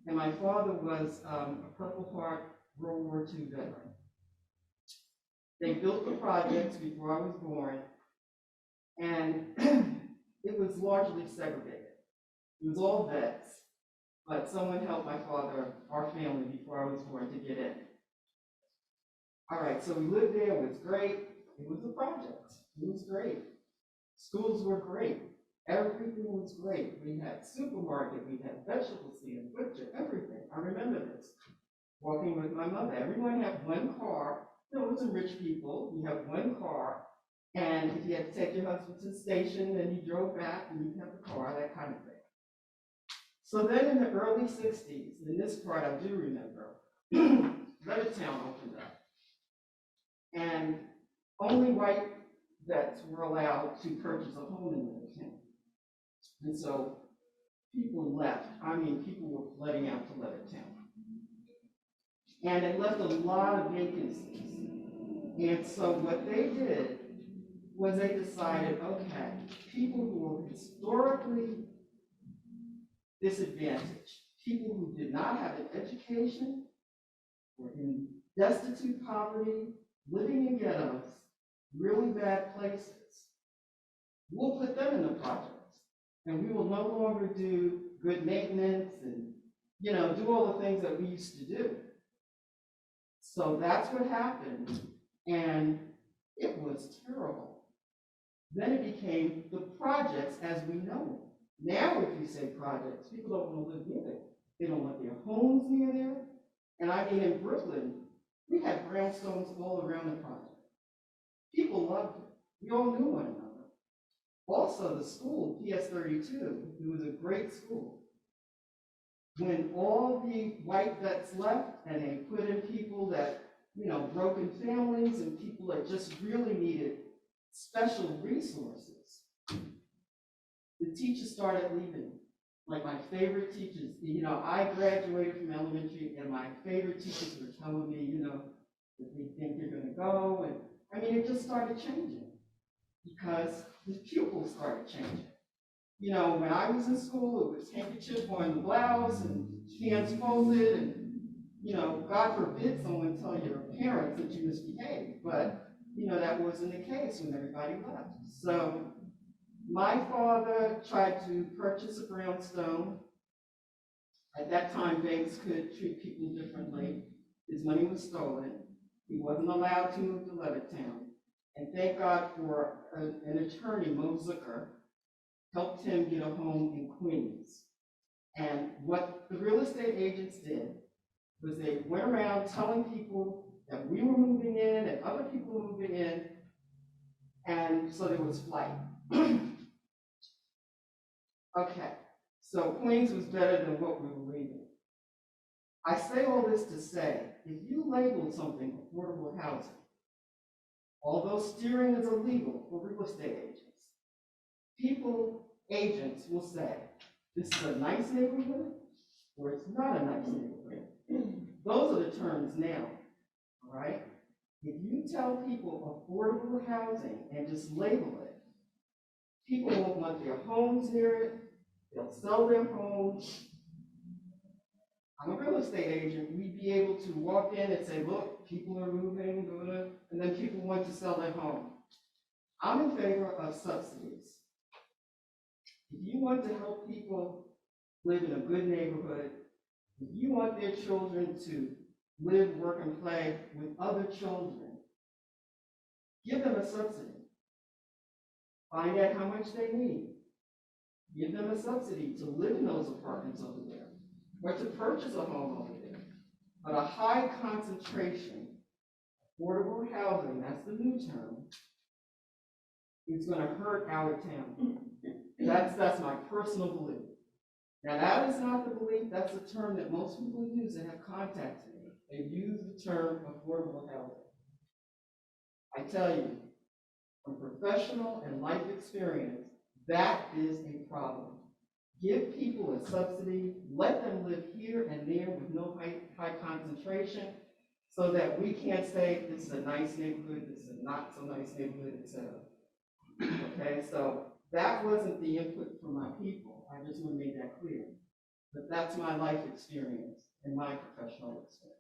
And my father was a Purple Heart World War II veteran. They built the projects before I was born, and it was largely segregated. It was all vets, but someone helped my father, our family, before I was born to get in. All right, so we lived there, it was great. It was a project, it was great. Schools were great. Everything was great. We had supermarket, we had vegetable stand, butcher, everything. I remember this. Walking with my mother, everyone had one car. There wasn't rich people. You had one car, and if you had to take your husband to the station, then you drove back and you had the car, that kind of thing. So then in the early 60s, in this part I do remember, Levittown opened up. And only white vets were allowed to purchase a home in Levittown. And so people left. I mean, people were flooding out to Levittown. And it left a lot of vacancies. And so what they did was they decided, okay, people who were historically disadvantaged, people who did not have an education, were in destitute poverty, living in ghettos, really bad places, we'll put them in the projects. And we will no longer do good maintenance and, you know, do all the things that we used to do. So that's what happened, and it was terrible. Then it became the projects as we know them. Now, if you say projects, people don't want to live near there. They don't want their homes near there. And I mean, in Brooklyn, we had brownstones all around the project. People loved it. We all knew one another. Also, the school, PS32, it was a great school. When all the white vets left and they put in people that, you know, broken families and people that just really needed special resources, the teachers started leaving. Like my favorite teachers, you know, I graduated from elementary and my favorite teachers were telling me, you know, that they think you're gonna go, and I mean, it just started changing because the pupils started changing. You know, when I was in school, it was handkerchief on the blouse and hands folded, and, you know, God forbid someone tell your parents that you misbehaved, but, you know, that wasn't the case when everybody left. So my father tried to purchase a brownstone. At that time, banks could treat people differently. His money was stolen. He wasn't allowed to move to Levittown. And thank God for an attorney, Mo Zucker, helped him get a home in Queens. And what the real estate agents did was they went around telling people that we were moving in and other people were moving in, and so there was flight. Okay, so Queens was better than what we were leaving. I say all this to say, if you label something affordable housing, although steering is illegal for real estate agents, agents will say, this is a nice neighborhood, or it's not a nice neighborhood. Those are the terms now, all right? If you tell people affordable housing and just label it, people won't want their homes near it, they'll sell their homes. I'm a real estate agent, we'd be able to walk in and say, look, people are moving, and then people want to sell their home. I'm in favor of subsidies. If you want to help people live in a good neighborhood, if you want their children to live, work, and play with other children, give them a subsidy. Find out how much they need. Give them a subsidy to live in those apartments over there, or to purchase a home over there. But a high concentration, affordable housing, that's the new term, is going to hurt our town. That's my personal belief. Now, that is not the belief, that's the term that most people use that have contacted me. They use the term affordable housing. I tell you, from professional and life experience, that is a problem. Give people a subsidy, let them live here and there with no high concentration, so that we can't say this is a nice neighborhood, this is a not so nice neighborhood, etc. Okay, so that wasn't the input from my people. I just want to make that clear. But that's my life experience and my professional experience.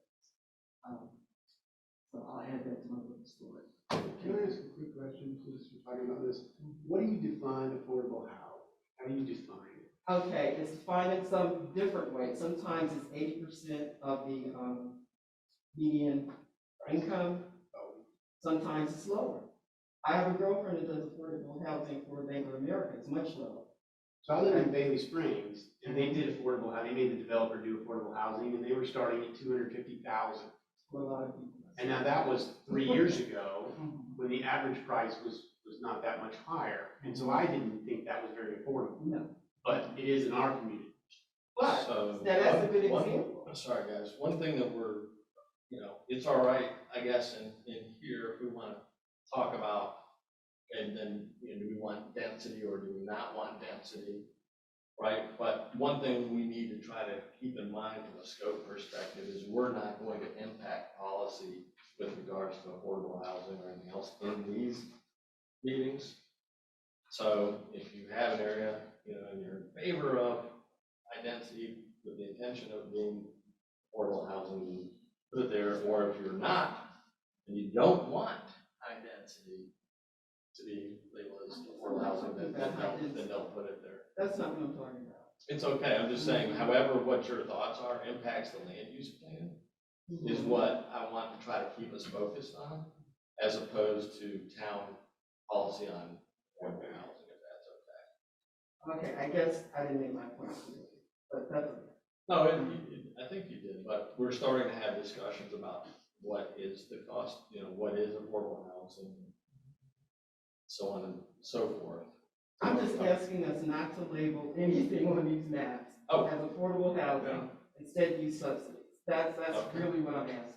So I'll add that to my little story. Can I ask a quick question, please, we're talking about this? What do you define affordable housing? How do you define it? Okay, it's defined in some different ways. Sometimes it's 80% of the median income. Sometimes it's lower. I have a girlfriend that does affordable housing for Bank of America. It's much lower. So I live in Bailey Springs, and they did affordable housing. They made the developer do affordable housing, and they were starting at $250,000. For a lot of people. And now that was 3 years ago, when the average price was not that much higher. And so I didn't think that was very affordable. No. But it is in our community. But So that's a good one- example. I'm sorry, guys, one thing that we're, you know, it's all right, I guess, in here, if we want to talk about, and then, you know, do we want density or do we not want density, right? But one thing we need to try to keep in mind from a scope perspective is we're not going to impact policy with regards to affordable housing or anything else in these meetings. So if you have an area, you know, and you're in favor of high density with the intention of being affordable housing, put it there, or if you're not, and you don't want high density, to be labeled as affordable housing, then they'll put it there. That's not what I'm talking about. It's okay, I'm just saying, however, what your thoughts are, impacts the land use plan is what I want to try to keep us focused on, as opposed to town policy on affordable housing, if that's okay. Okay, I guess I didn't make my point clear, but that's okay. No, I think you did, but we're starting to have discussions about what is the cost, what is affordable housing, so on and so forth. I'm just asking us not to label anything on these maps Oh. as affordable housing, Yeah. instead use subsidies. That's Okay. really what I'm asking.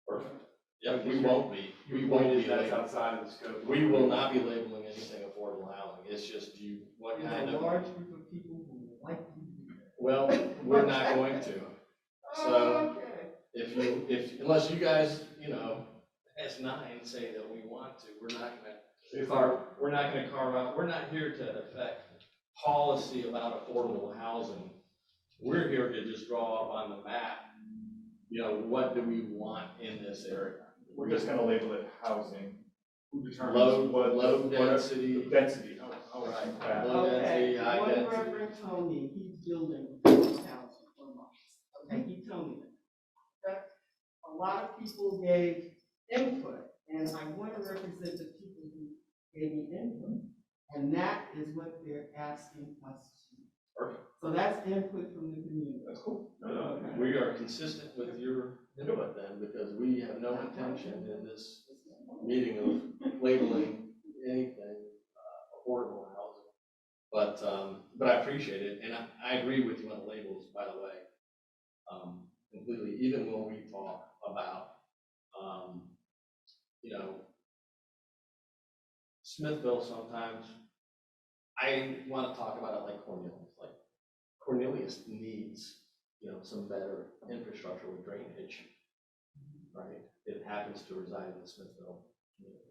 Perfect. Yeah, we won't be. We won't be. That's outside of the scope. We will not be labeling anything affordable housing. It's just what kind There's a of. large group of people who would like to do that. Well, we're not going to. So Okay. unless you guys, S9 say that we want to, we're not gonna carve out, we're not here to affect policy about affordable housing. We're here to just draw up on the map, what do we want in this area? We're just gonna label it housing. Who determines Low what density. the density, how it's Right. bad. Low density, Okay, high one density. reverend told me he's building affordable housing for months. Okay, he told me that. Okay? A lot of people gave input, and I want to represent the people who gave me input. And that is what they're asking us to do. Perfect. So that's input from the community. That's cool. We are consistent with your input then, because we have no intention in this meeting of labeling anything affordable housing. But I appreciate it, and I agree with you on the labels, by the way, completely. Even when we talk about, Smithville, sometimes I want to talk about it like Cornelius. Like Cornelius needs, some better infrastructure with drainage, right? It happens to reside in the Smithville community.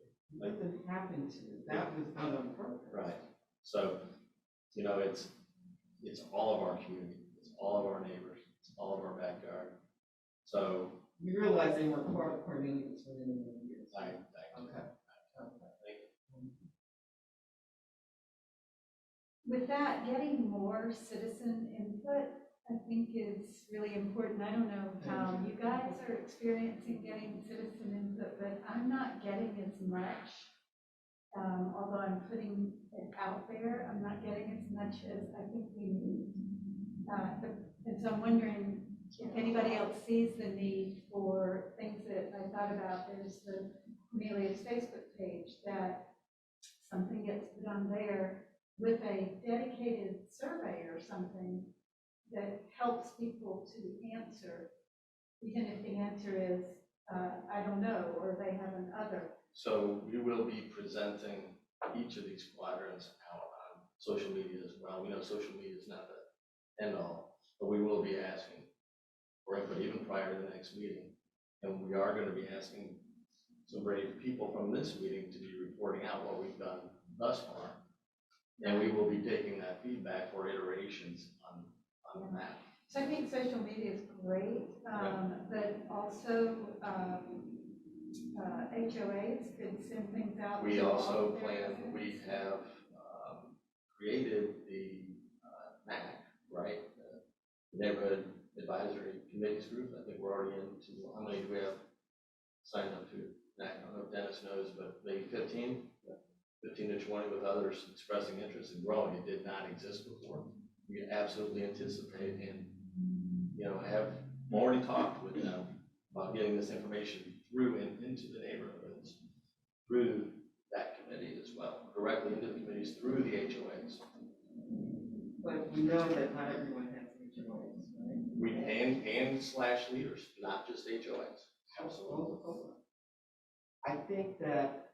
It doesn't happen to, that was done on purpose. Right. So, it's all of our community, it's all of our neighbors, it's all of our backyard. So You realize they were part of Cornelius for many, many years. I Okay. think With that, getting more citizen input, I think is really important. I don't know how you guys are experiencing getting citizen input, but I'm not getting as much. Although I'm putting it out there, I'm not getting as much as I think we need. And so I'm wondering if anybody else sees the need for things that I thought about. There's the Cornelius Facebook page, that something gets put on there with a dedicated survey or something that helps people to answer, even if the answer is, I don't know, or they have an other. so. We will be presenting each of these quadrants out on social media as well. We know social media is not the end all, but we will be asking for input even prior to the next meeting. And we are going to be asking some brave people from this meeting to be reporting out what we've done thus far. And we will be taking that feedback for iterations on the map. So I think social media is great, but also HOAs could send things out. We to all also of their plan, residents. we have created the NAC, right? The Neighborhood Advisory Committees group. I think we're already into, how many do we have signed up to NAC? I don't know if Dennis knows, but maybe 15 to 20 with others expressing interest in growing. It did not exist before. We absolutely anticipate and, have already talked with them about getting this information through and into the neighborhoods through that committee as well, directly into the committees through the HOAs. But we know that not everyone has HOAs, right? We and slash leaders, not just HOAs. Absolutely. I think that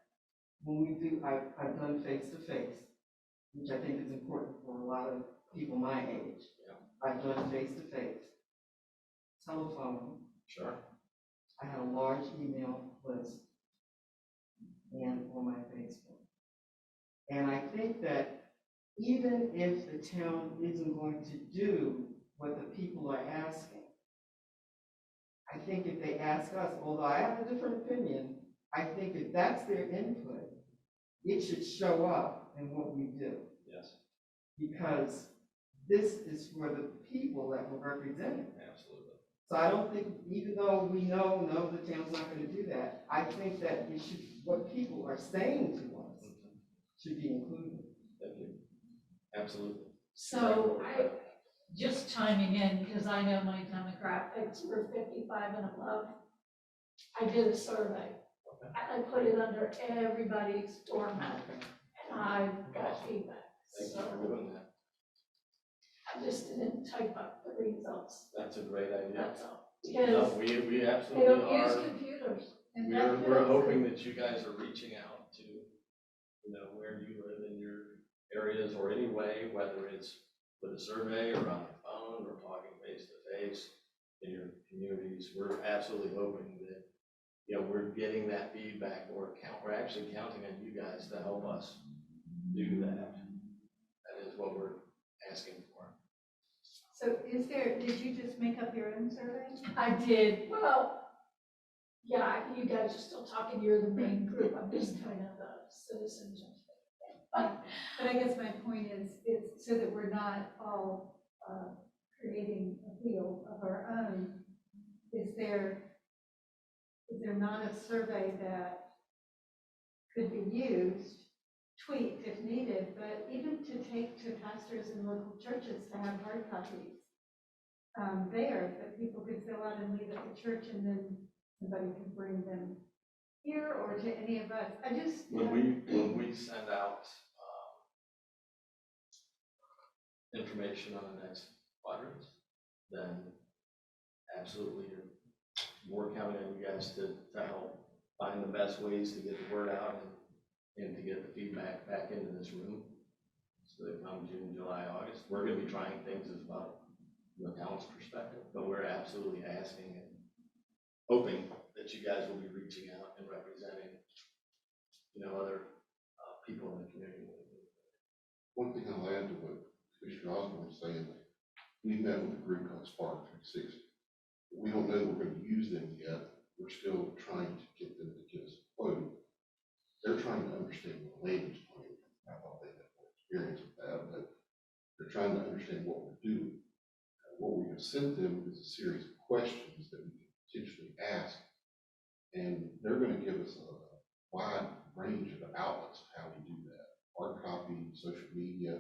when we do, I've done face-to-face, which I think is important for a lot of people my age. Yeah. I've done face-to-face, telephone, Sure. I had a large email list, and on my Facebook. And I think that even if the town isn't going to do what the people are asking, I think if they ask us, although I have a different opinion, I think if that's their input, it should show up in what we do. Yes, Because this is for the people that we're representing. absolutely. So I don't think, even though we know, no, the town's not gonna do that, I think that it should, what people are saying to us should be included. Thank you. Absolutely. So I, just chiming in, because I know my demographics were 55 and above. I did a survey. I put it under everybody's doormat, and I got feedback. Thank you So for doing that. I just didn't type up the results, That's a great idea. that's all. No, Because we they absolutely don't use are. computers. and We're, that we're kills it. hoping that you guys are reaching out to, where you live in your areas or any way, whether it's with a survey or on the phone or talking face to face in your communities. We're absolutely hoping that, we're getting that feedback or we're actually counting on you guys to help us do that. That is what we're asking for. So did you just make up your own survey? I did, well, yeah, you guys are still talking, you're the main group, I'm just kind of the citizen. But I guess my point is so that we're not all creating a wheel of our own, is there not a survey that could be used, tweaked if needed, but even to take to pastors and local churches to have hard copies there that people could fill out and leave at the church, and then somebody could bring them here or to any of us. I just, When we send out information on the next quadrants, then absolutely we're counting on you guys to help find the best ways to get the word out and to get the feedback back into this room. So that come June, July, August, we're gonna be trying things as well from the town's perspective, but we're absolutely asking and hoping that you guys will be reaching out and representing, other people in the community. One thing I'll add to what Commissioner Osborne was saying, we met with a group called Spark 360. We don't know we're going to use them yet. We're still trying to get them to give us a quote. They're trying to understand what land use planning is. I thought they had more experience with that, but they're trying to understand what we're doing. What we have sent them is a series of questions that we can potentially ask, and they're going to give us a wide range of outlets of how we do that. Hard copy, social media,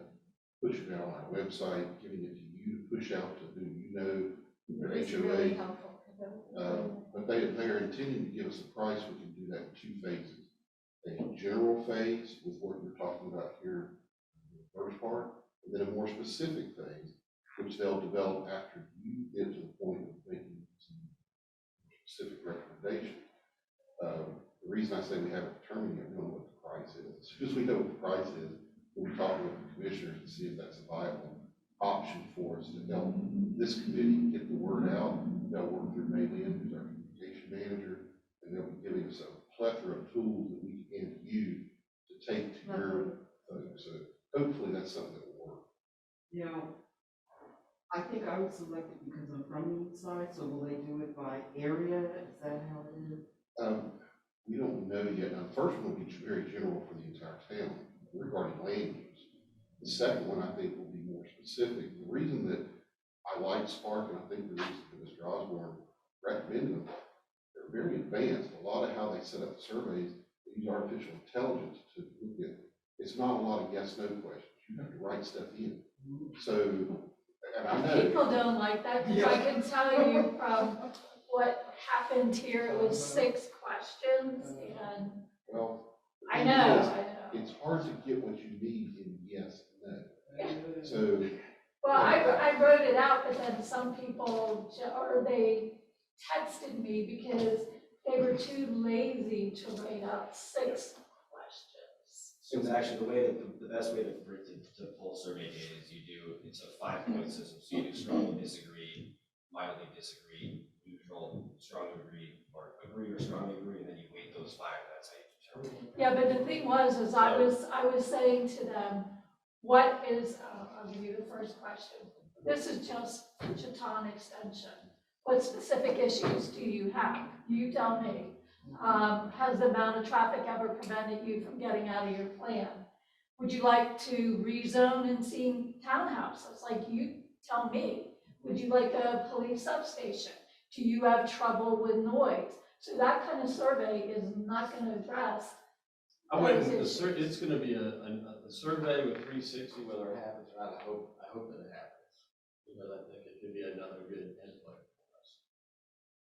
pushing it out on our website, giving it to you to push out to who you know, their It's HOA. really helpful for them. But they are intending to give us a price. We can do that in 2 phases. A general phase with what you're talking about here in the first part, and then a more specific phase, which they'll develop after you get to the point of making some specific recommendations. The reason I say we haven't determined yet, we don't know what the price is. As soon as we know what the price is, we'll be talking with the commissioners to see if that's a viable option for us to help this committee get the word out. They'll work through Maylin, who's our communication manager, and they'll be giving us a plethora of tools that we can hand to you to take to your thing. So hopefully that's something that will work. I think I would select it because I'm from the east side, so will they do it by area? Is that how it is? We don't know yet. Now, the first one will be very general for the entire town regarding land use. The second one, I think, will be more specific. The reason that I like Spark, and I think the reason that Mr. Osborne recommended them, they're very advanced. A lot of how they set up the surveys, they use artificial intelligence to look at. It's not a lot of yes/no questions. You have to write stuff in. So, and I know. People don't like that, because I can tell you from what happened here, it was 6 questions, and Well, I know. it's hard to get what you need in yes and no. So, Well, I wrote it out, but then some people, they texted me because they were too lazy to write out 6 questions. So it's actually the way that the best way to pull survey data is it's a 5-point system. So you do strongly disagree, mildly disagree, neutral, strongly agree, or agree or strongly agree, and then you weight those 5. That's how you determine. Yeah, but the thing was I was saying to them, what is, I'll give you the first question. This is just Chetan Extension. What specific issues do you have? You tell me. Has the amount of traffic ever prevented you from getting out of your plan? Would you like to rezone and see townhouses? Like, you tell me. Would you like a police substation? Do you have trouble with noise? So that kind of survey is not gonna address. I wouldn't, it's gonna be a survey with 360, whether it happens or not, I hope that it happens. Because I think it could be another good input for us.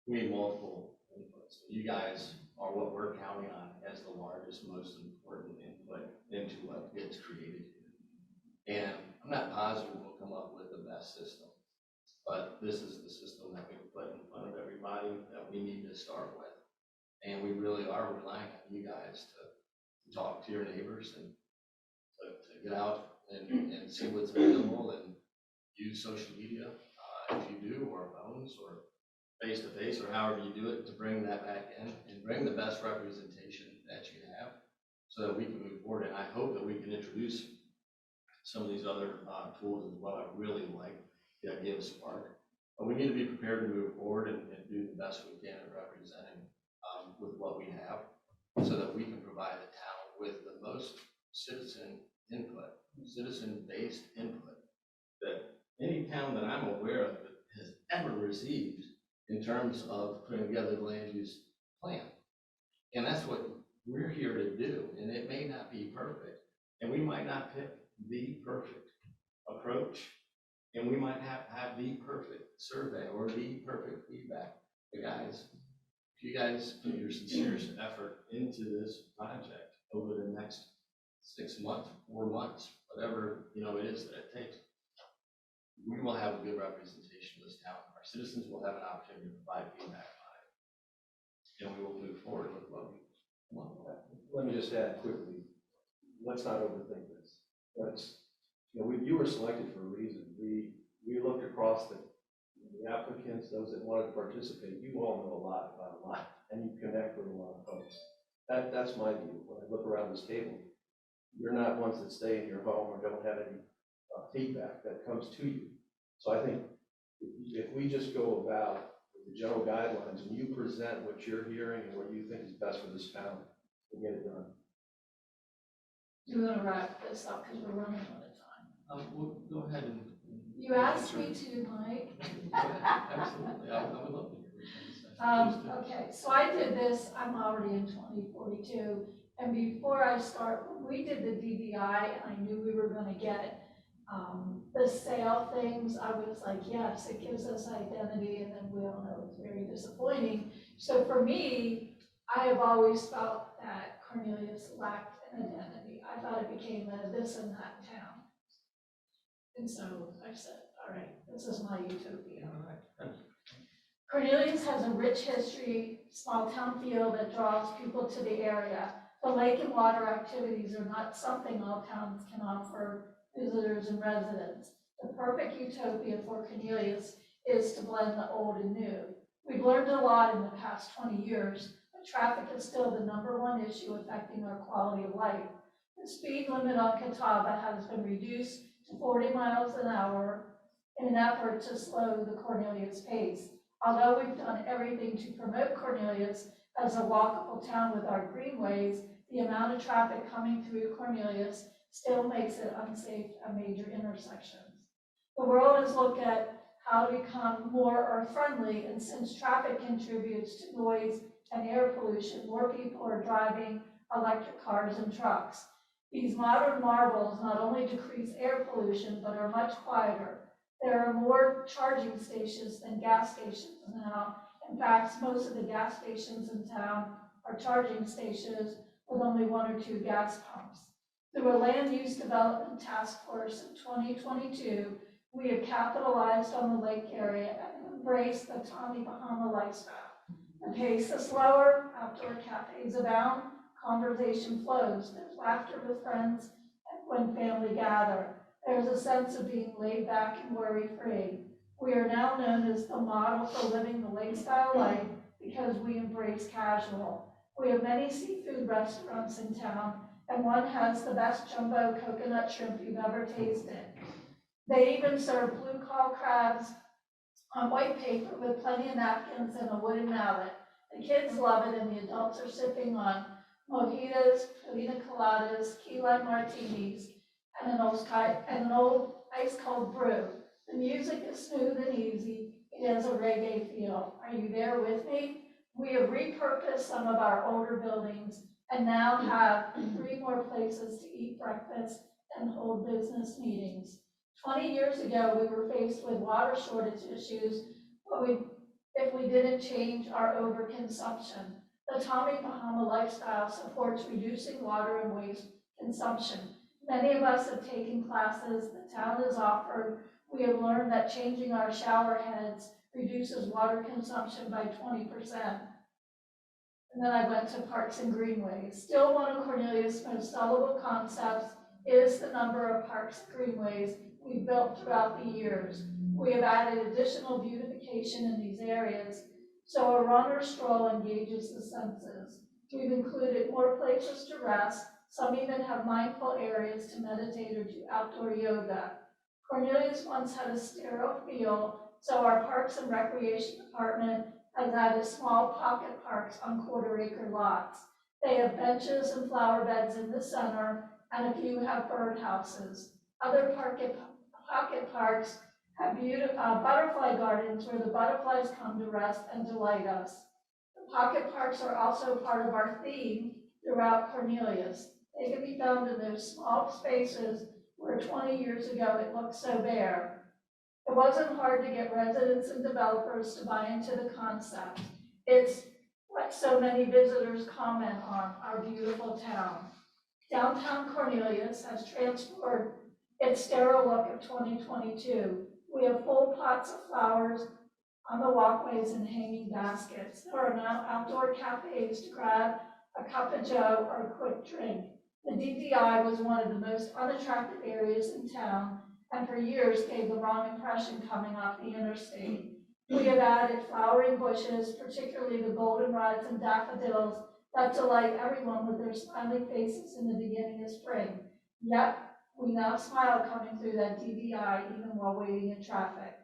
We need multiple inputs. You guys are what we're counting on as the largest, most important input into what gets created here. And I'm not positive we'll come up with the best system, but this is the system that we put in front of everybody that we need to start with. And we really are relying on you guys to talk to your neighbors and to get out and see what's available and use social media, if you do, or phones, or face-to-face, or however you do it, to bring that back in and bring the best representation that you have so that we can move forward. And I hope that we can introduce some of these other tools as well. I really like the idea of Spark. But we need to be prepared to move forward and do the best we can at representing with what we have so that we can provide a town with the most citizen input, citizen-based input that any town that I'm aware of has ever received in terms of putting together the land use plan. And that's what we're here to do. And it may not be perfect, and we might not pick the perfect approach, and we might have the perfect survey or the perfect feedback. But guys, if you guys put your sincerest effort into this project over the next 6 months, 4 months, whatever it is that it takes, we will have a good representation of this town. Our citizens will have an opportunity to provide feedback on it, and we will move forward with what we want. Let me just add quickly, let's not overthink this. You were selected for a reason. We looked across the applicants, those that wanted to participate. You all know a lot about a lot, and you connect with a lot of folks. That's my view. When I look around this table, you're not ones that stay in your home or don't have any feedback that comes to you. So I think if we just go about the general guidelines and you present what you're hearing and what you think is best for this town, we'll get it done. You're gonna wrap this up because we're running out of time. We'll go ahead and. You asked me to, Mike. Absolutely, I would love to hear what you Okay, so I did this, I'm already in 2042, and before I start, when we did the DDI, and I knew we were gonna get the sale things, I was like, yes, it gives us identity, and then we all know it's very disappointing. So for me, I have always felt that Cornelius lacked an identity. I thought it became a this and that town. And so I said, all right, this is my utopia. Cornelius has a rich history, small town feel that draws people to the area. The lake and water activities are not something all towns can offer visitors and residents. The perfect utopia for Cornelius is to blend the old and new. We've learned a lot in the past 20 years, but traffic is still the #1 issue affecting our quality of life. The speed limit on Catawba has been reduced to 40 miles an hour in an effort to slow the Cornelius pace. Although we've done everything to promote Cornelius as a walkable town with our greenways, the amount of traffic coming through Cornelius still makes it unsafe at major intersections. The world has looked at how to become more earth-friendly, and since traffic contributes to noise and air pollution, more people are driving electric cars and trucks. These modern marvels not only decrease air pollution, but are much quieter. There are more charging stations than gas stations now. In fact, most of the gas stations in town are charging stations with only 1 or 2 gas pumps. Through a land use development task force in 2022, we have capitalized on the lake area and embraced the Tommy Bahama lifestyle. The pace is slower, outdoor cafes abound, conversation flows, there's laughter with friends and when family gather. There's a sense of being laid back and worry-free. We are now known as the model for living the lake-style life because we embrace casual. We have many seafood restaurants in town, and one has the best jumbo coconut shrimp you've ever tasted. They even serve blue call crabs on white paper with plenty of napkins and a wooden mallet. The kids love it and the adults are sipping on mojitos, pina coladas, key lime martinis, and an old ice cold brew. The music is smooth and easy. It has a reggae feel. Are you there with me? We have repurposed some of our older buildings and now have 3 more places to eat breakfast and hold business meetings. 20 years ago, we were faced with water shortage issues, if we didn't change our overconsumption. The Tommy Bahama lifestyle supports reducing water and waste consumption. Many of us have taken classes the town has offered. We have learned that changing our shower heads reduces water consumption by 20%. And then I went to Parks and Greenways. Still one of Cornelius' most sellable concepts is the number of parks and greenways we've built throughout the years. We have added additional beautification in these areas, so a run or stroll engages the senses. We've included more places to rest. Some even have mindful areas to meditate or do outdoor yoga. Cornelius once had a sterile feel, so our Parks and Recreation Department has added small pocket parks on quarter-acre lots. They have benches and flower beds in the center, and a few have birdhouses. Other pocket parks have beautiful butterfly gardens where the butterflies come to rest and delight us. The pocket parks are also part of our theme throughout Cornelius. They can be found in those small spaces where 20 years ago it looked so bare. It wasn't hard to get residents and developers to buy into the concept. It's what so many visitors comment on, our beautiful town. Downtown Cornelius has transformed its sterile look of 2022. We have full pots of flowers on the walkways and hanging baskets. There are now outdoor cafes to grab a cup of joe or a quick drink. The DDI was one of the most unattractive areas in town, and for years gave the wrong impression coming off the interstate. We have added flowering bushes, particularly the goldenrods and daffodils, that delight everyone with their smiling faces in the beginning of spring. Yet, we now smile coming through that DDI even while waiting in traffic.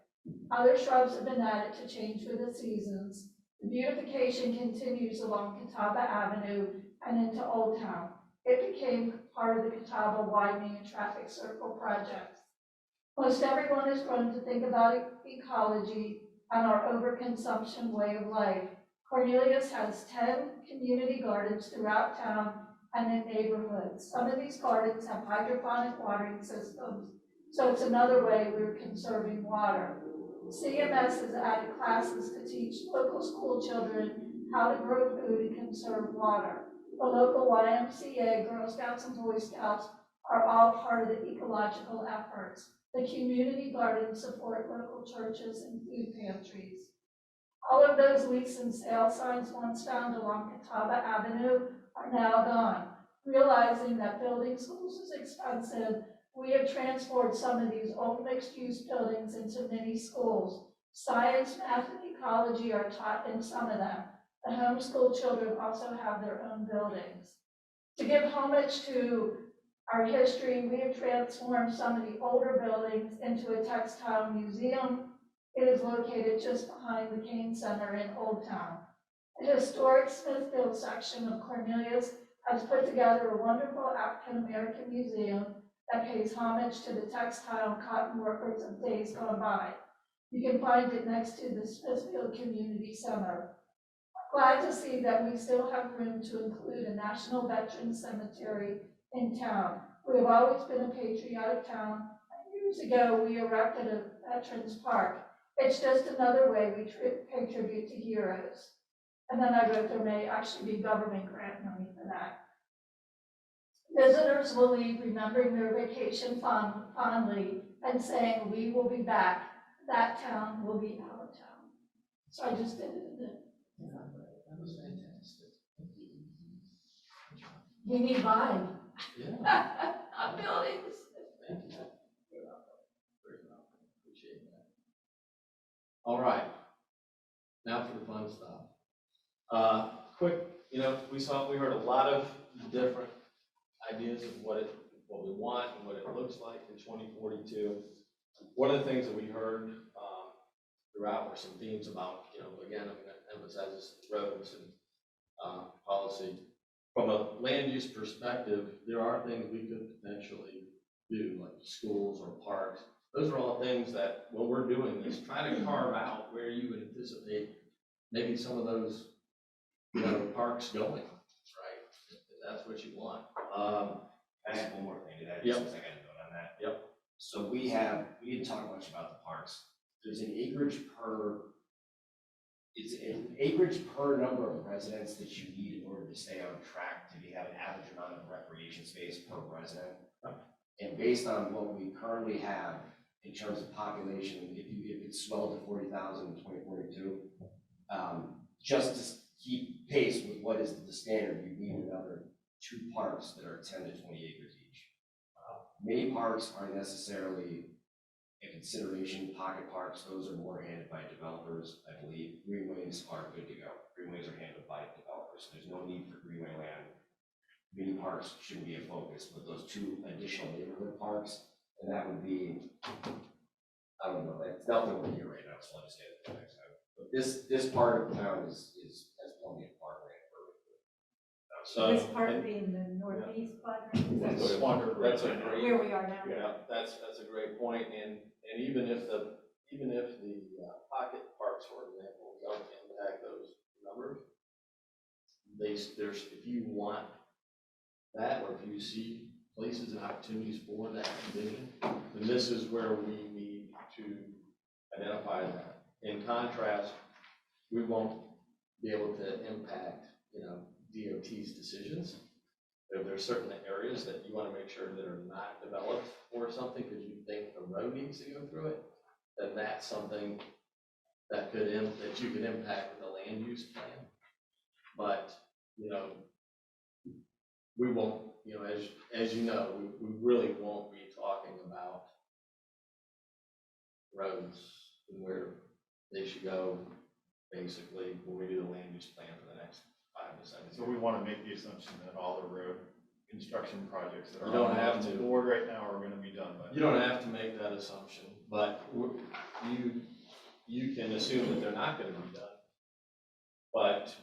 Other shrubs have been added to change with the seasons. The beautification continues along Catawba Avenue and into Old Town. It became part of the Catawba Widening and Traffic Circle project. Most everyone has grown to think about ecology and our overconsumption way of life. Cornelius has 10 community gardens throughout town and in neighborhoods. Some of these gardens have hydroponic watering systems, so it's another way we're conserving water. CMS has added classes to teach local school children how to grow food and conserve water. The local YMCA, Girl Scouts and Boy Scouts are all part of the ecological efforts. The community gardens support local churches and food pantries. All of those lease and sale signs once found along Catawba Avenue are now gone. Realizing that building schools is expensive, we have transformed some of these old mixed-use buildings into mini schools. Science, math, and ecology are taught in some of them. The homeschool children also have their own buildings. To give homage to our history, we have transformed some of the older buildings into a textile museum. It is located just behind the Kane Center in Old Town. The historic Smithfield section of Cornelius has put together a wonderful African-American museum that pays homage to the textile and cotton workers of days gone by. You can find it next to the Smithfield Community Center. Glad to see that we still have room to include a National Veterans Cemetery in town. We have always been a patriotic town. Years ago, we erected a Veterans Park. It's just another way we pay tribute to heroes. And then I wrote there may actually be government grant money for that. Visitors will leave remembering their vacation fondly and saying, we will be back. That town will be our town. So I just did it. That was fantastic. You need mine. Yeah. On buildings. Thank you. Very well. Appreciate that. All right. Now for the fun stuff. Quick, we heard a lot of different ideas of what we want and what it looks like in 2042. One of the things that we heard throughout were some themes about, again, I'm going to emphasizes roads and, policy. From a land use perspective, there are things we could potentially do, like schools or parks. Those are all things that, when we're doing this, try to carve out where you would anticipate maybe some of those, parks going, right? If that's what you want. I have one more thing to add, Yep. since I got to vote on that. Yep. So we didn't talk much about the parks. There's an acreage per, it's an acreage per number of residents that you need in order to stay on track to have an average amount of recreation space per resident. And based on what we currently have in terms of population, if it's swelled to 40,000 in 2042, just to keep pace with what is the standard, you need another 2 parks that are 10 to 20 acres each. Many parks aren't necessarily a consideration. Pocket parks, those are more handled by developers, I believe. Greenways are good to go. Greenways are handled by developers. There's no need for greenway land. Many parks shouldn't be a focus, but those 2 additional neighborhood parks, and that would be, I don't know, that's nothing over here right now, so I'll just say it the next time. But this part of town has plenty of parkland for So. This part being the northeast quadrant, That's is that's a that great. where we are now? Yeah, that's a great point, and even if the pocket parks, for example, don't impact those numbers, there's, if you want that, or if you see places and opportunities for that vision, then this is where we need to identify that. In contrast, we won't be able to impact, DOT's decisions. If there's certain areas that you want to make sure that are not developed or something because you think a road needs to go through it, then that's something that that you can impact with a land use plan. But, we won't, as you know, we really won't be talking about roads and where they should go, basically, when we do the land use plan for the next 5 to 7 years. So we want to make the assumption that all the road construction projects that You are don't on have the to. board right now are going to be done by. You don't have to make that assumption, but you can assume that they're not gonna be done. But,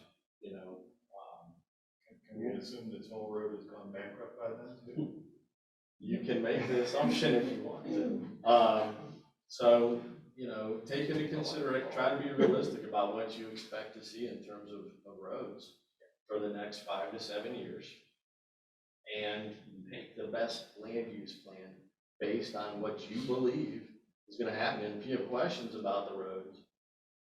Can we assume the toll road has gone bankrupt by then too? you can make the assumption if you want to. So, take into consideration, try to be realistic about what you expect to see in terms of roads for the next 5 to 7 years. And make the best land use plan based on what you believe is gonna happen. And if you have questions about the roads,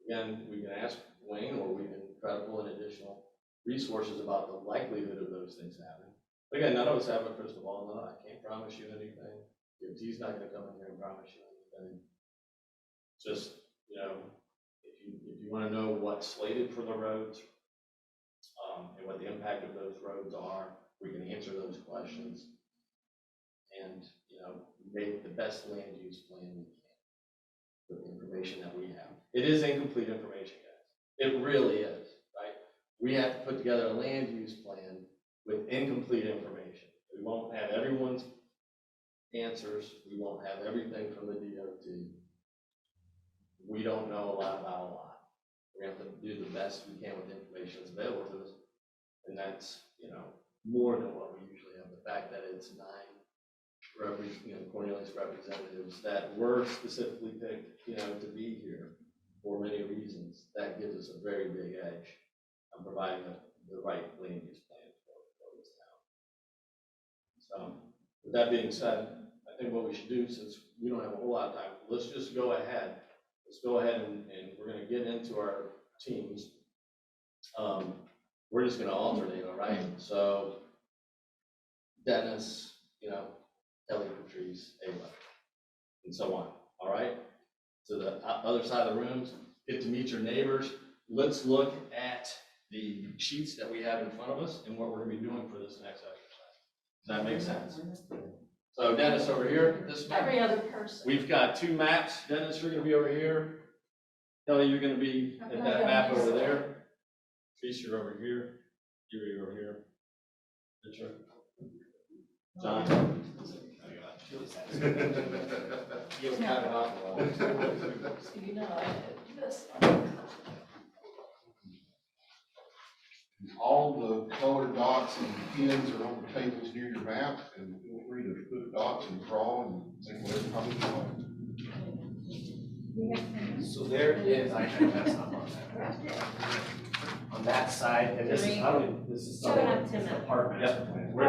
again, we can ask Wayne, or we can try to pull in additional resources about the likelihood of those things happening. But again, none of us have a crystal ball. No, I can't promise you anything. DOT's not gonna come in here and promise you anything. Just, if you wanna know what's slated for the roads, and what the impact of those roads are, we can answer those questions and, make the best land use plan we can with the information that we have. It is incomplete information, guys. It really is, right? We have to put together a land use plan with incomplete information. We won't have everyone's answers. We won't have everything from the DOT. We don't know a lot about a lot. We have to do the best we can with the information that's available to us. And that's, more than what we usually have. The fact that it's 9 Cornelius representatives that were specifically picked, to be here for many reasons, that gives us a very big edge on providing the right land use plan for this town. So, with that being said, I think what we should do, since we don't have a whole lot of time, let's just go ahead. Let's go ahead and we're gonna get into our teams. We're just gonna alternate, all right? So Dennis, Kelly, Patrice, Ava, and so on, all right? To the other side of the rooms, get to meet your neighbors. Let's look at the sheets that we have in front of us and what we're gonna be doing for this next exercise. Does that make sense? So Dennis over here, this map. Every other person. We've got 2 maps. Dennis, you're gonna be over here. Kelly, you're gonna be at that map over there. Patrice, you're over here. You're over here. Richard. John. You'll cut it off. So I did this one. All the colored dots and pins are on the tables near your map, and feel free to put dots and draw and say whatever comment you like. So there is, I that's not on that. On that side, and this is, I don't even, this is Showing something, up to them. apartment. Yep. I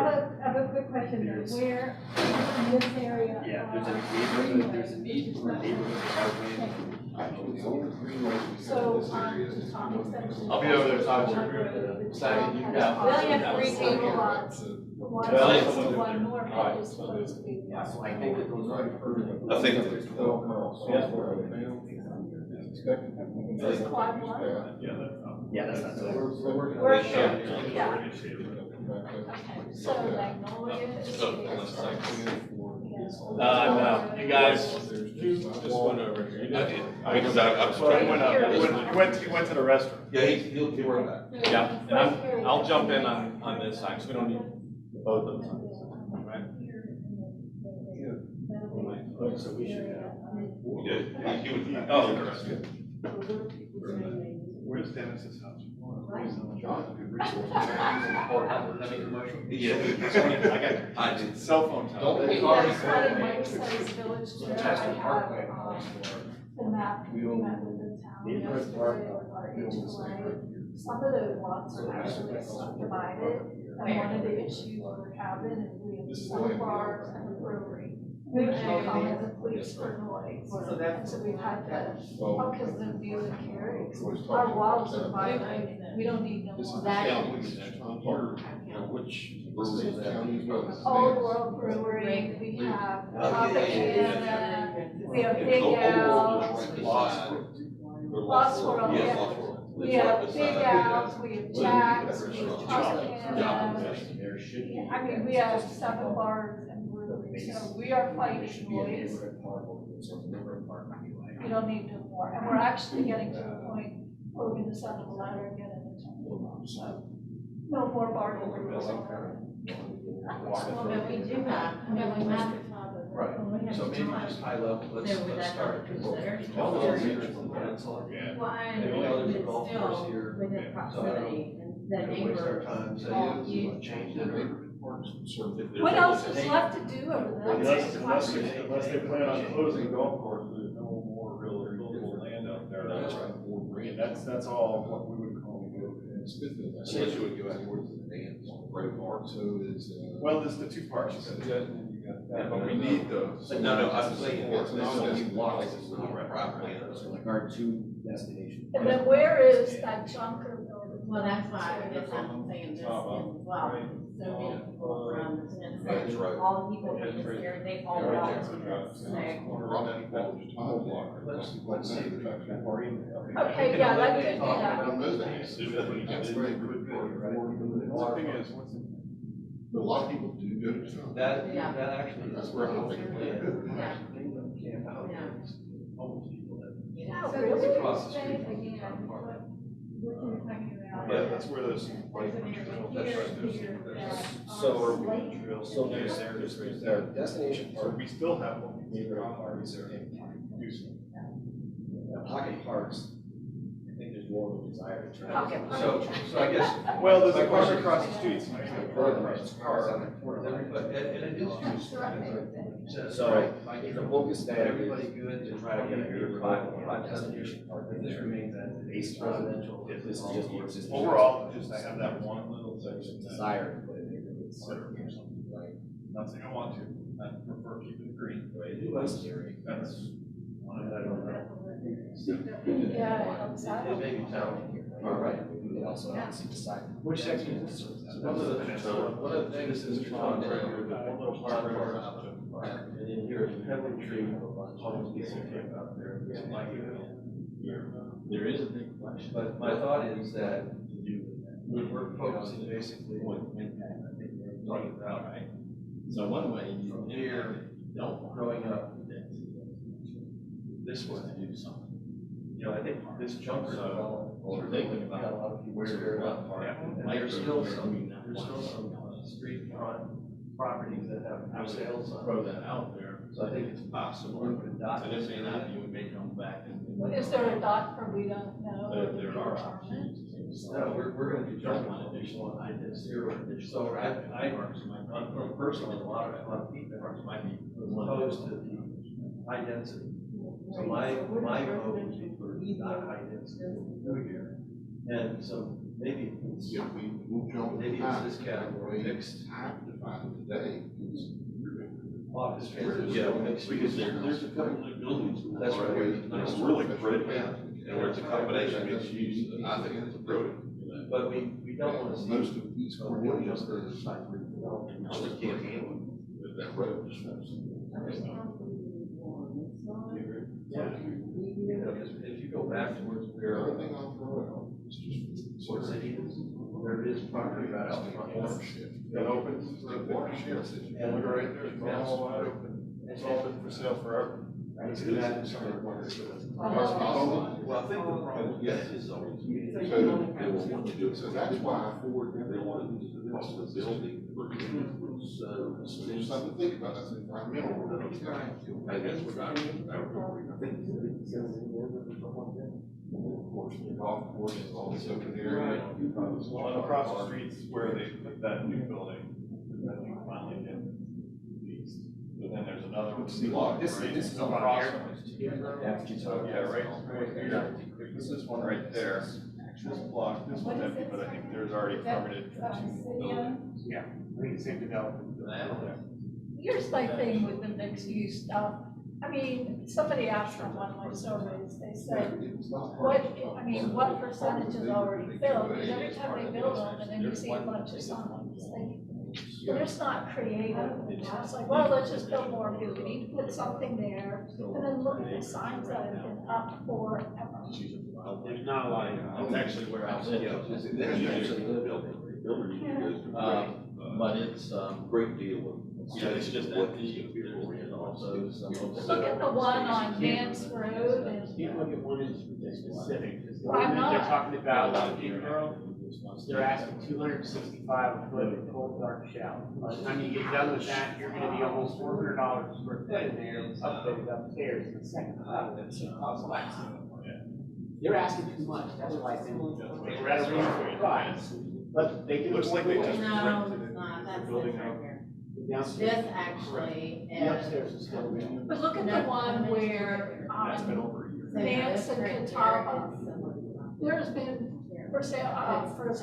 have a quick question, though. Where in this area? Yeah, there's a need for a neighborhood development. Actually, the only greenways we have So, in this area is Tom extension. I'll be over there talking to you. Second, We only have 3 table lots. The one, Well, the it's- one more Alright, is supposed to be. Yeah, so I think that those are. I think that There's quad one. Yeah, that's not. We're sure, yeah. Okay, so Magnolia is. So, let's say- No, you guys just went over here. You I did. did, because I was Well, trying you went to. up, you went to the restroom. Yeah, he'll work back. Yeah, and I'll jump in on this side, because we don't need both of them on this side, right? So we should have. Yeah, he would. Oh. Where's Dennis's house? John, good resource. Yeah. I did. Cell phone tower. Don't they Yes, but in my size village there, I Chester Parkway have, calls for. the map we met with the town Neighborhood yesterday, park. with our HOA. Some of those lots are actually subdivided, and one of the issues we're having is we have some bars and a brewery. We can't come as a police for noise, and so we've had to, because of view and carry, our walls are violating, we don't need them. This is more. the county's, which, this is the county's road. Old World Brewery, we have Tropicana, we have Big Al, Lost World, Yeah, yeah. Lost World. We have Big Al's, we have Jack's, we have Tropicana. I mean, we have 7 bars and breweries, so we are fighting noise. We don't need to more, and we're actually getting to the point where we're gonna send them a letter and get it into. So, no more bars and breweries. Well, no, we do that, we have a map. Right, so maybe just high level, let's start. All those leaders in Peninsula. Well, I And we know there's a golf still course here. within proximity, and the Don't waste our neighbors time, all say, use. you want to change the neighborhood parks. What else is left to do over there? Unless they plan on closing golf courses, there's no more real buildable land out there. That's right. That's all what we would call. Smithfield, that's what you would go out towards the dance, Great Park, so it's, Well, there's the 2 parks, you got that, and you got that, but we need those. No, I'm saying, It's not so just we walk, blocks. it's not private land. Like our 2 destinations. And then where is that Junker building? Well, that's why I guess I'm saying this as well, so many people from the peninsula, That's right. all the people from this area, they all walk to this, say, Around that college time block. Let's see if we can or in. Okay, yeah, that could be that. On those days. That's very good. The thing is, what's in But a lot of people do go to town. That Yeah. actually, That's where I think Yeah. camp out. Yeah. Homeless people that. Oh, So really? Across the street. Again, what you're talking about. Yeah, that's where those. There's an area here that So, are slate. so there's our destination So park, we still have one. neighborhood parks there. Pocket parks, I think there's more of a desire to try. Pocket So I guess. Well, there's my a park question- across the street. But and it is used. So if the focus that everybody good to try to get a good five destination park, if this remains as base residential, if this is just the existing. Overall, just to have that one little section. Desire to put it in neighborhood park or something, right? Not saying I want to, I prefer keeping it green. Right, it was scary. That's one of I don't know. Yeah, outside. It may be town here. All right, we would also have to see the side. Which section is this? One of the things is John, right here, the one little park right around the park. And then here, the heavenly tree, homeless people camp out there. There is a big question. But my thought is that we're focusing basically on Impact, I think we're talking about, right? So one way you don't growing up. this was to do something. You know, I think this junker development. We're thinking about got a lot of people where scared they're about park. And there's still some street front properties that have for sale signs. throw that out there. So I think it's possible. Put a dot. And if they not, you may come back and. Is there a dot for we don't know? There are opportunities. No, we're gonna do just one additional, I did zero additional. So I'm personally, a lot of people might be opposed to the high density. So my vote would be for not high density over here. And so maybe it's, If we move on to maybe time, it's this category, we mixed have to find it today. office spaces. Yeah, mixed because use. there's a couple of buildings. That's right. That's really critical, and where it's a combination of mixed use, I think it's brilliant. But we don't want to see. Most of East Cornelius is I just can't handle it with that road. Yeah. You know, 'cause if you go back towards where, everything I'll throw out. It's just what city is, there is property right out front. ownership. It opens, The ownership. and we're right there, it's all wide open, it's open for sale forever. Well, I think the problem, yes, is always. So that's why They wanted to do the building. So. there's something to think about, that's environmental. I think that's what I think. Of course, the golf course, all this open area. Well, across the streets where they put that new building, I think finally get leased. But then there's another block. This is across over from it. So, yeah, right here. This is one right there. This block, this one's empty, but I think there's already permitted for two buildings. Yeah, I think the same development. Here's my thing with the mixed use stuff. I mean, somebody asked on one of my surveys, they said, what percentage is already filled? Because every time they build them, and then you see a bunch of signs, they're just not creative. It's just like, well, let's just build more, because we need to put something there. And then look at the signs that have been up forever. There's not a lot of. That's actually where I live. But it's, Great deal of. yeah, it's just empty, and also some. Look at the one on Vance Road and. You look at one in specific, because the Well, I'm one that they're not. talking about, they're asking 265 a foot in cold dark shell. By the time you get done with that, you're gonna be almost $400 a square foot in there, updated upstairs in the second level, that's a cost less. They're asking too much, that's why I think they were at a reasonable price, but they can. Looks like they just No, rented it's it. not, that's Building this right out. here. Downstairs. This actually The is. upstairs is still there. But look at the one where, That's been over a year. Vance and Catawba, there's been for sale for This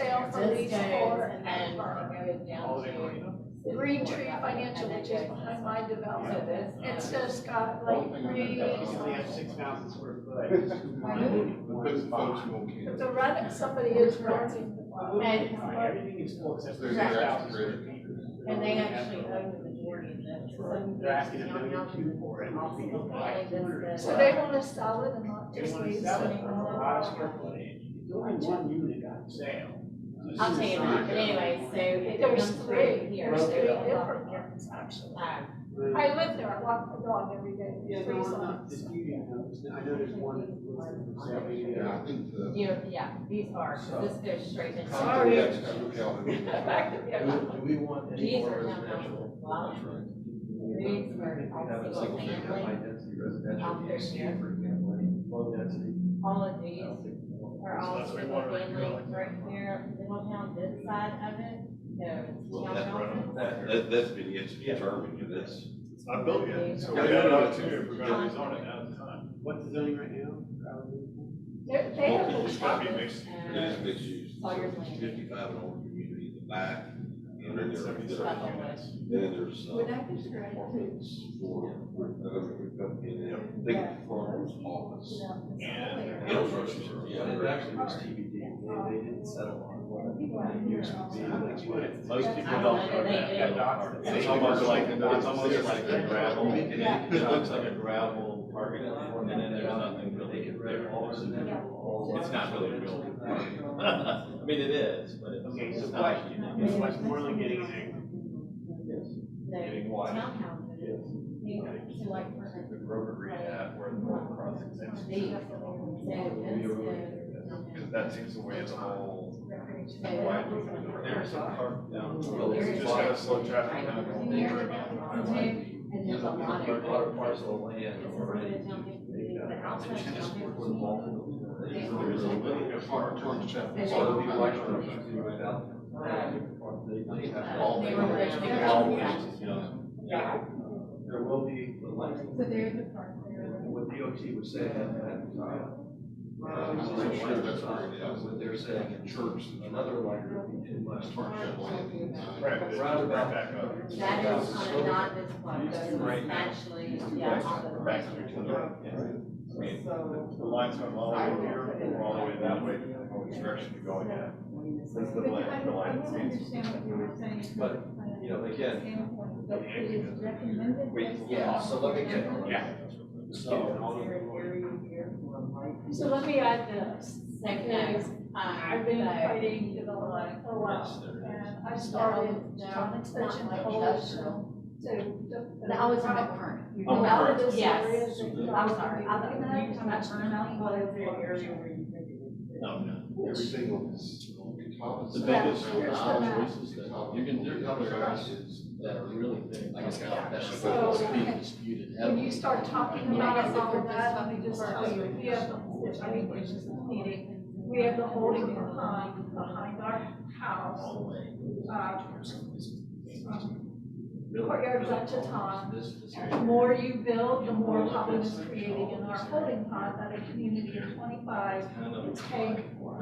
lease goes, or. and then it goes down to. Green Tree Financial, which is behind my So development. this. It's just got like trees. They only have 6,000 square foot. Because folks won't care. The rent, somebody is renting. And, Everything is full except for There's 6,000 extra square credit. feet. and they actually own the majority of this. So They're asking $1.2 million for it. So they want to sell it and not They just want to lease sell it. it for a lot of square footage. It's only one unit on sale. I'll tell you that, but anyway, so it There's comes three, through here. there's so three it'll- different ones actually. Um, I live there, I walk my dog every day. Yeah, Three no, I'm not signs. disputing those. I know there's one that was for sale, maybe, Yeah, I think the. yeah, these are, this goes straight into. Sorry. Back to the. Do we want any These more are residential? Wow. These are all Have a single single family, high family, density residential, Out there, AC, yeah. for example, low density. all of these are all That's what we single want right family here. right here, Middletown, this side of it, Well, no, that's townhouses. that's been yet to be determined, and that's. It's not built yet, so we Yeah, have no, no, an opportunity, if we're gonna rezone it, now's the time. What's the zoning right now? They have It's gotta be mixed. It is mixed use. Sawyer's Lane. 55 and older community in the back, and then there's, Stuff on wood. then there's, Would I describe apartments for, in big farmer's office. And. Infrastructure, Yeah, it actually was TBD, they didn't settle on what it used to be, that's why. Most people I don't know know they that. do. It's almost like a gravel, it looks like a gravel parking lot, and then there's nothing really there. It's not really real. I mean, it is, but Okay, it's so not. what, what's Moreland getting at? Getting what? Townhouses. So like for The Grover rehab where the road crossings these, ends. Because that takes away the whole wide. There's a park down. It's just gonna slow traffic down. going over and over. And there's a lot of. Parcel of land already. But outside of townhouses, There will be, So there's a park there. what DOT was saying at the time. I'm pretty sure that's where it is. What they're saying in church, another line would be too much. Right back up. That is on a non-business block, so Right it's now. actually, yeah, on the. Back to I mean, the line's going all the way here, or all the way that way, which direction you're going in. That's the But line, I the I line. don't understand what you were saying. from But, a planning you know, again- standpoint, but it is recommended. Wait, yeah, so let me get, Yeah. So let me add this, So, because I've been fighting development for a while, and I started town extension coalition to. No, I was talking about current. A lot of this Yes. area is. I'm sorry, I thought Looking you at, were that's talking about not Burnout. what it's. Everything on this, Catawba. The biggest Yeah. choices that you can, there's other areas that are really big, like I said, that's So, being disputed When you heavily. start talking about all of that, let me just tell you, we have, if I think it's just a meeting, we have the holding pond behind our house. Courtyards up to Tom. The more you build, the more problem is creating in our holding pond that a community of 25 is paying for.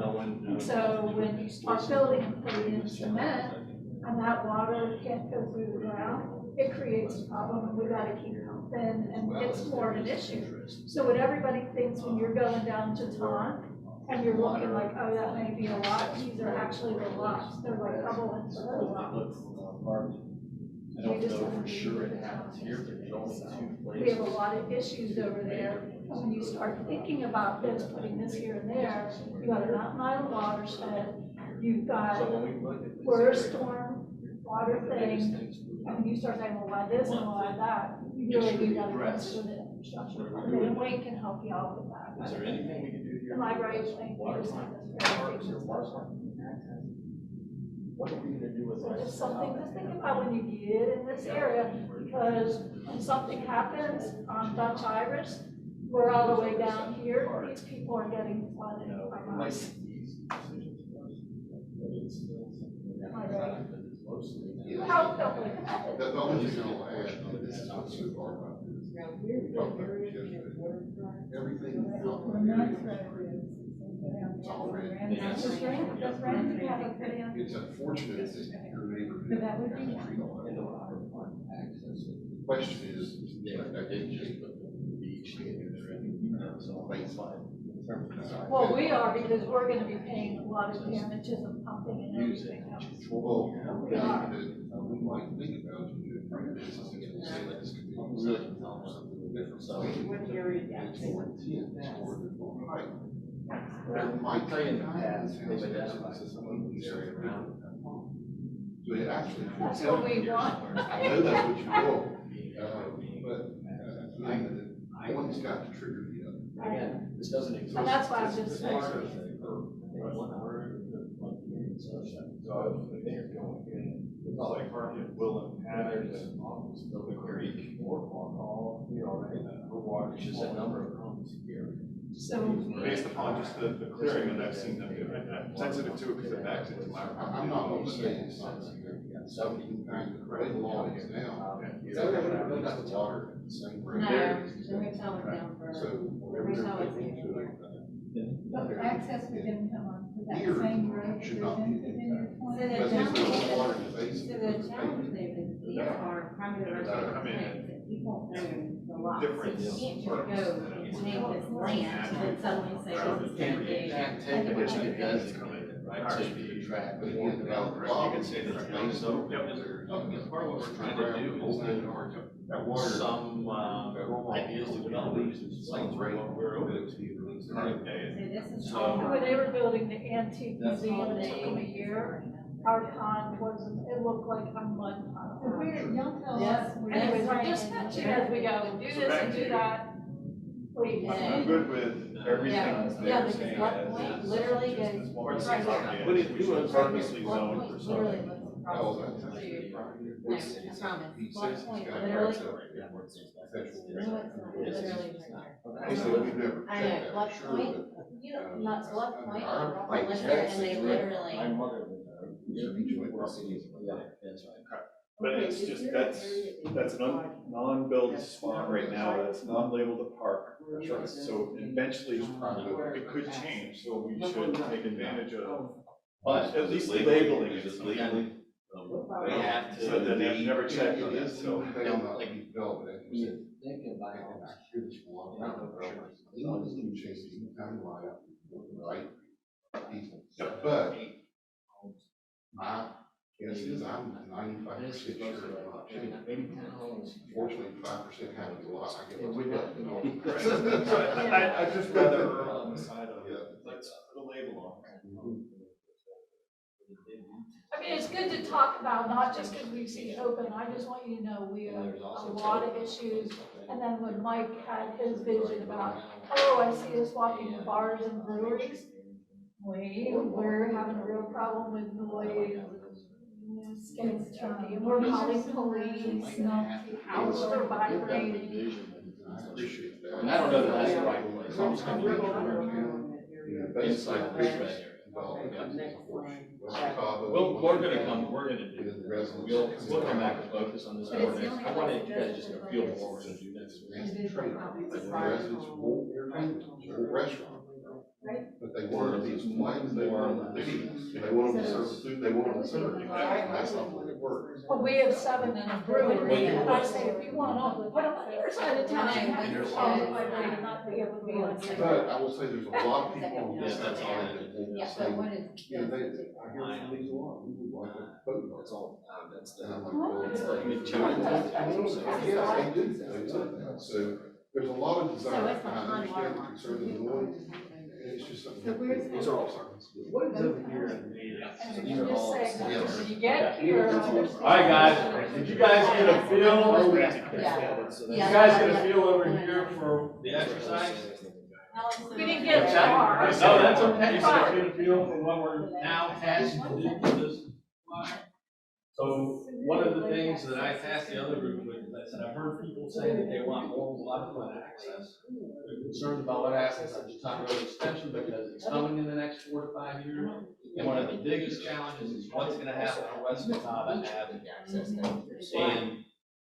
So when you start building and putting in cement, and that water can't go through the ground, it creates a problem, and we gotta keep pumping, and it's more of an issue. So what everybody thinks when you're going down to Tom, and you're looking like, oh, that may be a lot, these are actually the lots, they're like double into the lots. I don't know for sure it happens here, but there's only two places. We have a lot of issues over there, and when you start thinking about this, putting this here and there, you got a Mountain Island watershed, you've got, So when we look at this. we're a storm water thing, and when you start saying, well, why this and why that, you really do gotta consider the infrastructure. And Wayne can help you out with that. Is there anything we can do here? Am I right, Wayne? You just have this very What are we gonna do with So this? just something to think about when you get in this area, because when something happens on Dutch Iris, we're all the way down here, these people are getting flooded from us. How come we have it? The only thing I'll add, and this is what's so far about this. We talked about it yesterday. Everything Well, out that's there, right, it is. it's already. That's right, that's right, you have a pretty, It's unfortunate that your neighborhood. But that would be has one. The question is, I didn't just put the beach in there, so baseline. well, we are, because we're gonna be paying a lot of damages of pumping and everything else. Well, we might think about you doing business and say that this could be something different. So it's more intent, it's more height. There might Tell you in the be past, times they've in identified this some of these areas around. So it actually. That's what we want. I know that's what you want, but, one's got to trigger the other. Again, this doesn't exist. And that's why I'm just saying. So I was thinking you're going in, it's like Harvard, Willen, Hammond, and Milton Creek, or all, you know, right? We're walking. It's just a number of homes here. So, Based upon just the clearing that I've seen them do, I'm sensitive to it because it backs into my. I'm not gonna say it's not. So in fact, the way the law is now, you have to release the water at the same rate. No, the hotel was down for, So whatever they're putting into it. But access we didn't come on to that Here same road that should goes not be into the impacted. So point. the But there's challenge no water is, in the basin. so the challenge there is these are primary residential tanks that people own the lots. So Different you can't just go and take this land and suddenly say this is gonna be. You can't take it, but you can designate it, right, to be tracked. But again, developers. you can say that it's based over. Yep, part of what we're trying to do is That water. some, ideas to developers, sites where we're open to current day. So this is So- all. when they were building the antique That's museum, it took them a year, our pond was, it looked like a mud pond. But we're, y'all tell Yes. us. where- Anyways, I'm just mentioning as we go, do this and do that, please. I'm good with everything Yeah, that's yeah, there because staying what as point is. literally Just goes. as far as right it's here. on the What edge, it we do should is purposely What zone point for literally something. goes across Oh, the that's street. actually. It's- I promise. He Block says he's Point, got literally. rights up there. No, it's not, literally right there. He said we've never I checked know, that Block for sure, Point, but. you know, not Block Point, Our I live there and they literally. But it's just, that's an non-built spot right now, that's non-labeled a park. That's right. So eventually, it could change, so we should take advantage of, But at least labeling it. Is it legally? we have to. So then I've never checked on It that, is so. legal, they will not be developed, as you said. Thinking And I hear this from a lot of developers. Things can change anytime you like, right? People. But my guess is I'm 95% sure it will not change. Fortunately, 5% happens a lot. I get what's Right. I'd just rather err on the side of, Yeah. let's put a label on it. I mean, it's good to talk about, not just because we see it open, I just want you to know we have a lot of issues. And then when Mike had his vision about, oh, I see us walking to bars and breweries, we're having a real problem with noise. It's getting chunky, and we're calling police, houses are vibrating. I appreciate that. And I don't know that that's the right place. I'm just gonna make sure, you know, Inside basically, this red area. We're gonna come, we're gonna do this. We'll come back and focus on this ordinance. I wanted you guys just to feel what we're gonna do next week. Residents won't entertain them, won't restaurant. But they want to be flags, they want them to be, they want them to serve food, they want them to serve. That's not what it works. Well, we have 7 in a brewery, and I say, if you want to, put them on your side of town, and have your calls vibrating, not be able to be on your. But I will say there's a lot of people on this Yeah, that's all. side that will Yeah, say, but what is? you know, they, I hear from these a lot, we would like a boat. That's all. That's And I'm like, well, It's it's like like, you two. yes, they do that. So there's a lot of So desire, it's and I behind understand the watermark. concern and the noise, and it's just something. So where's These are all what is over here? And These you are just all. say, Yes. when you get here. All right, guys, did you guys get a feel? Did you guys get a feel over here for the exercise? We didn't get What's that? far. No, that's okay. You said get a feel for what we're now asking to do for this. So one of the things that I tasked the other group with, is I said, I've heard people say that they want more waterfront access. They're concerned about what happens at the Tom Road extension because it's coming in the next 4 to 5 years. And one of the biggest challenges is what's gonna happen on West Catawba Avenue.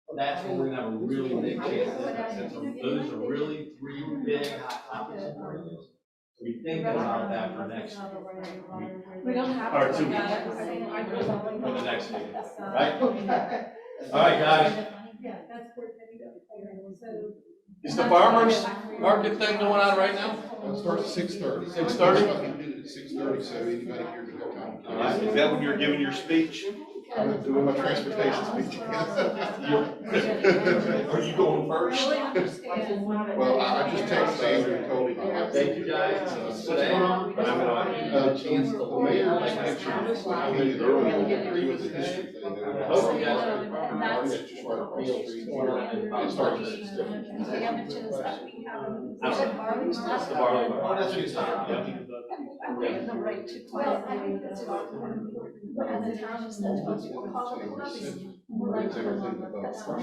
And that's where we're gonna have a really big chance. Those are really 3 big hot topics. We think about that for next week. We don't have Or to. 2 weeks. For the next meeting, right? All right, guys. Yeah, that's where so. Is the farmer's market thing going on right now? It starts at 6:30. 6:30? I can do it at 6:30, so anybody here can come. All right. Is that when you're giving your speech? I'm doing my transportation speech. Are you going first? Well, I just texted Andrew and told him. Thank you guys. Today, I'm gonna give you a chance to. The mayor just made sure that we did earlier, agree with the history thing. I hope you guys. And that's It's just right across the street. It starts at 6:30. the damages that we have. That's the barley bar. And we have the right to. Well, I think that's important. And the town is that's what people call it, lobbying. We're like, that's not.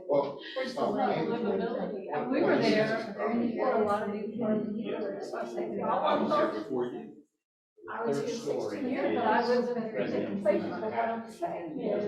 Well, There's the livability. And we were there, for a lot of people in the years, so I say, well, I was there before you. I was here 16 years, but I was in a different place, but what I'm saying is.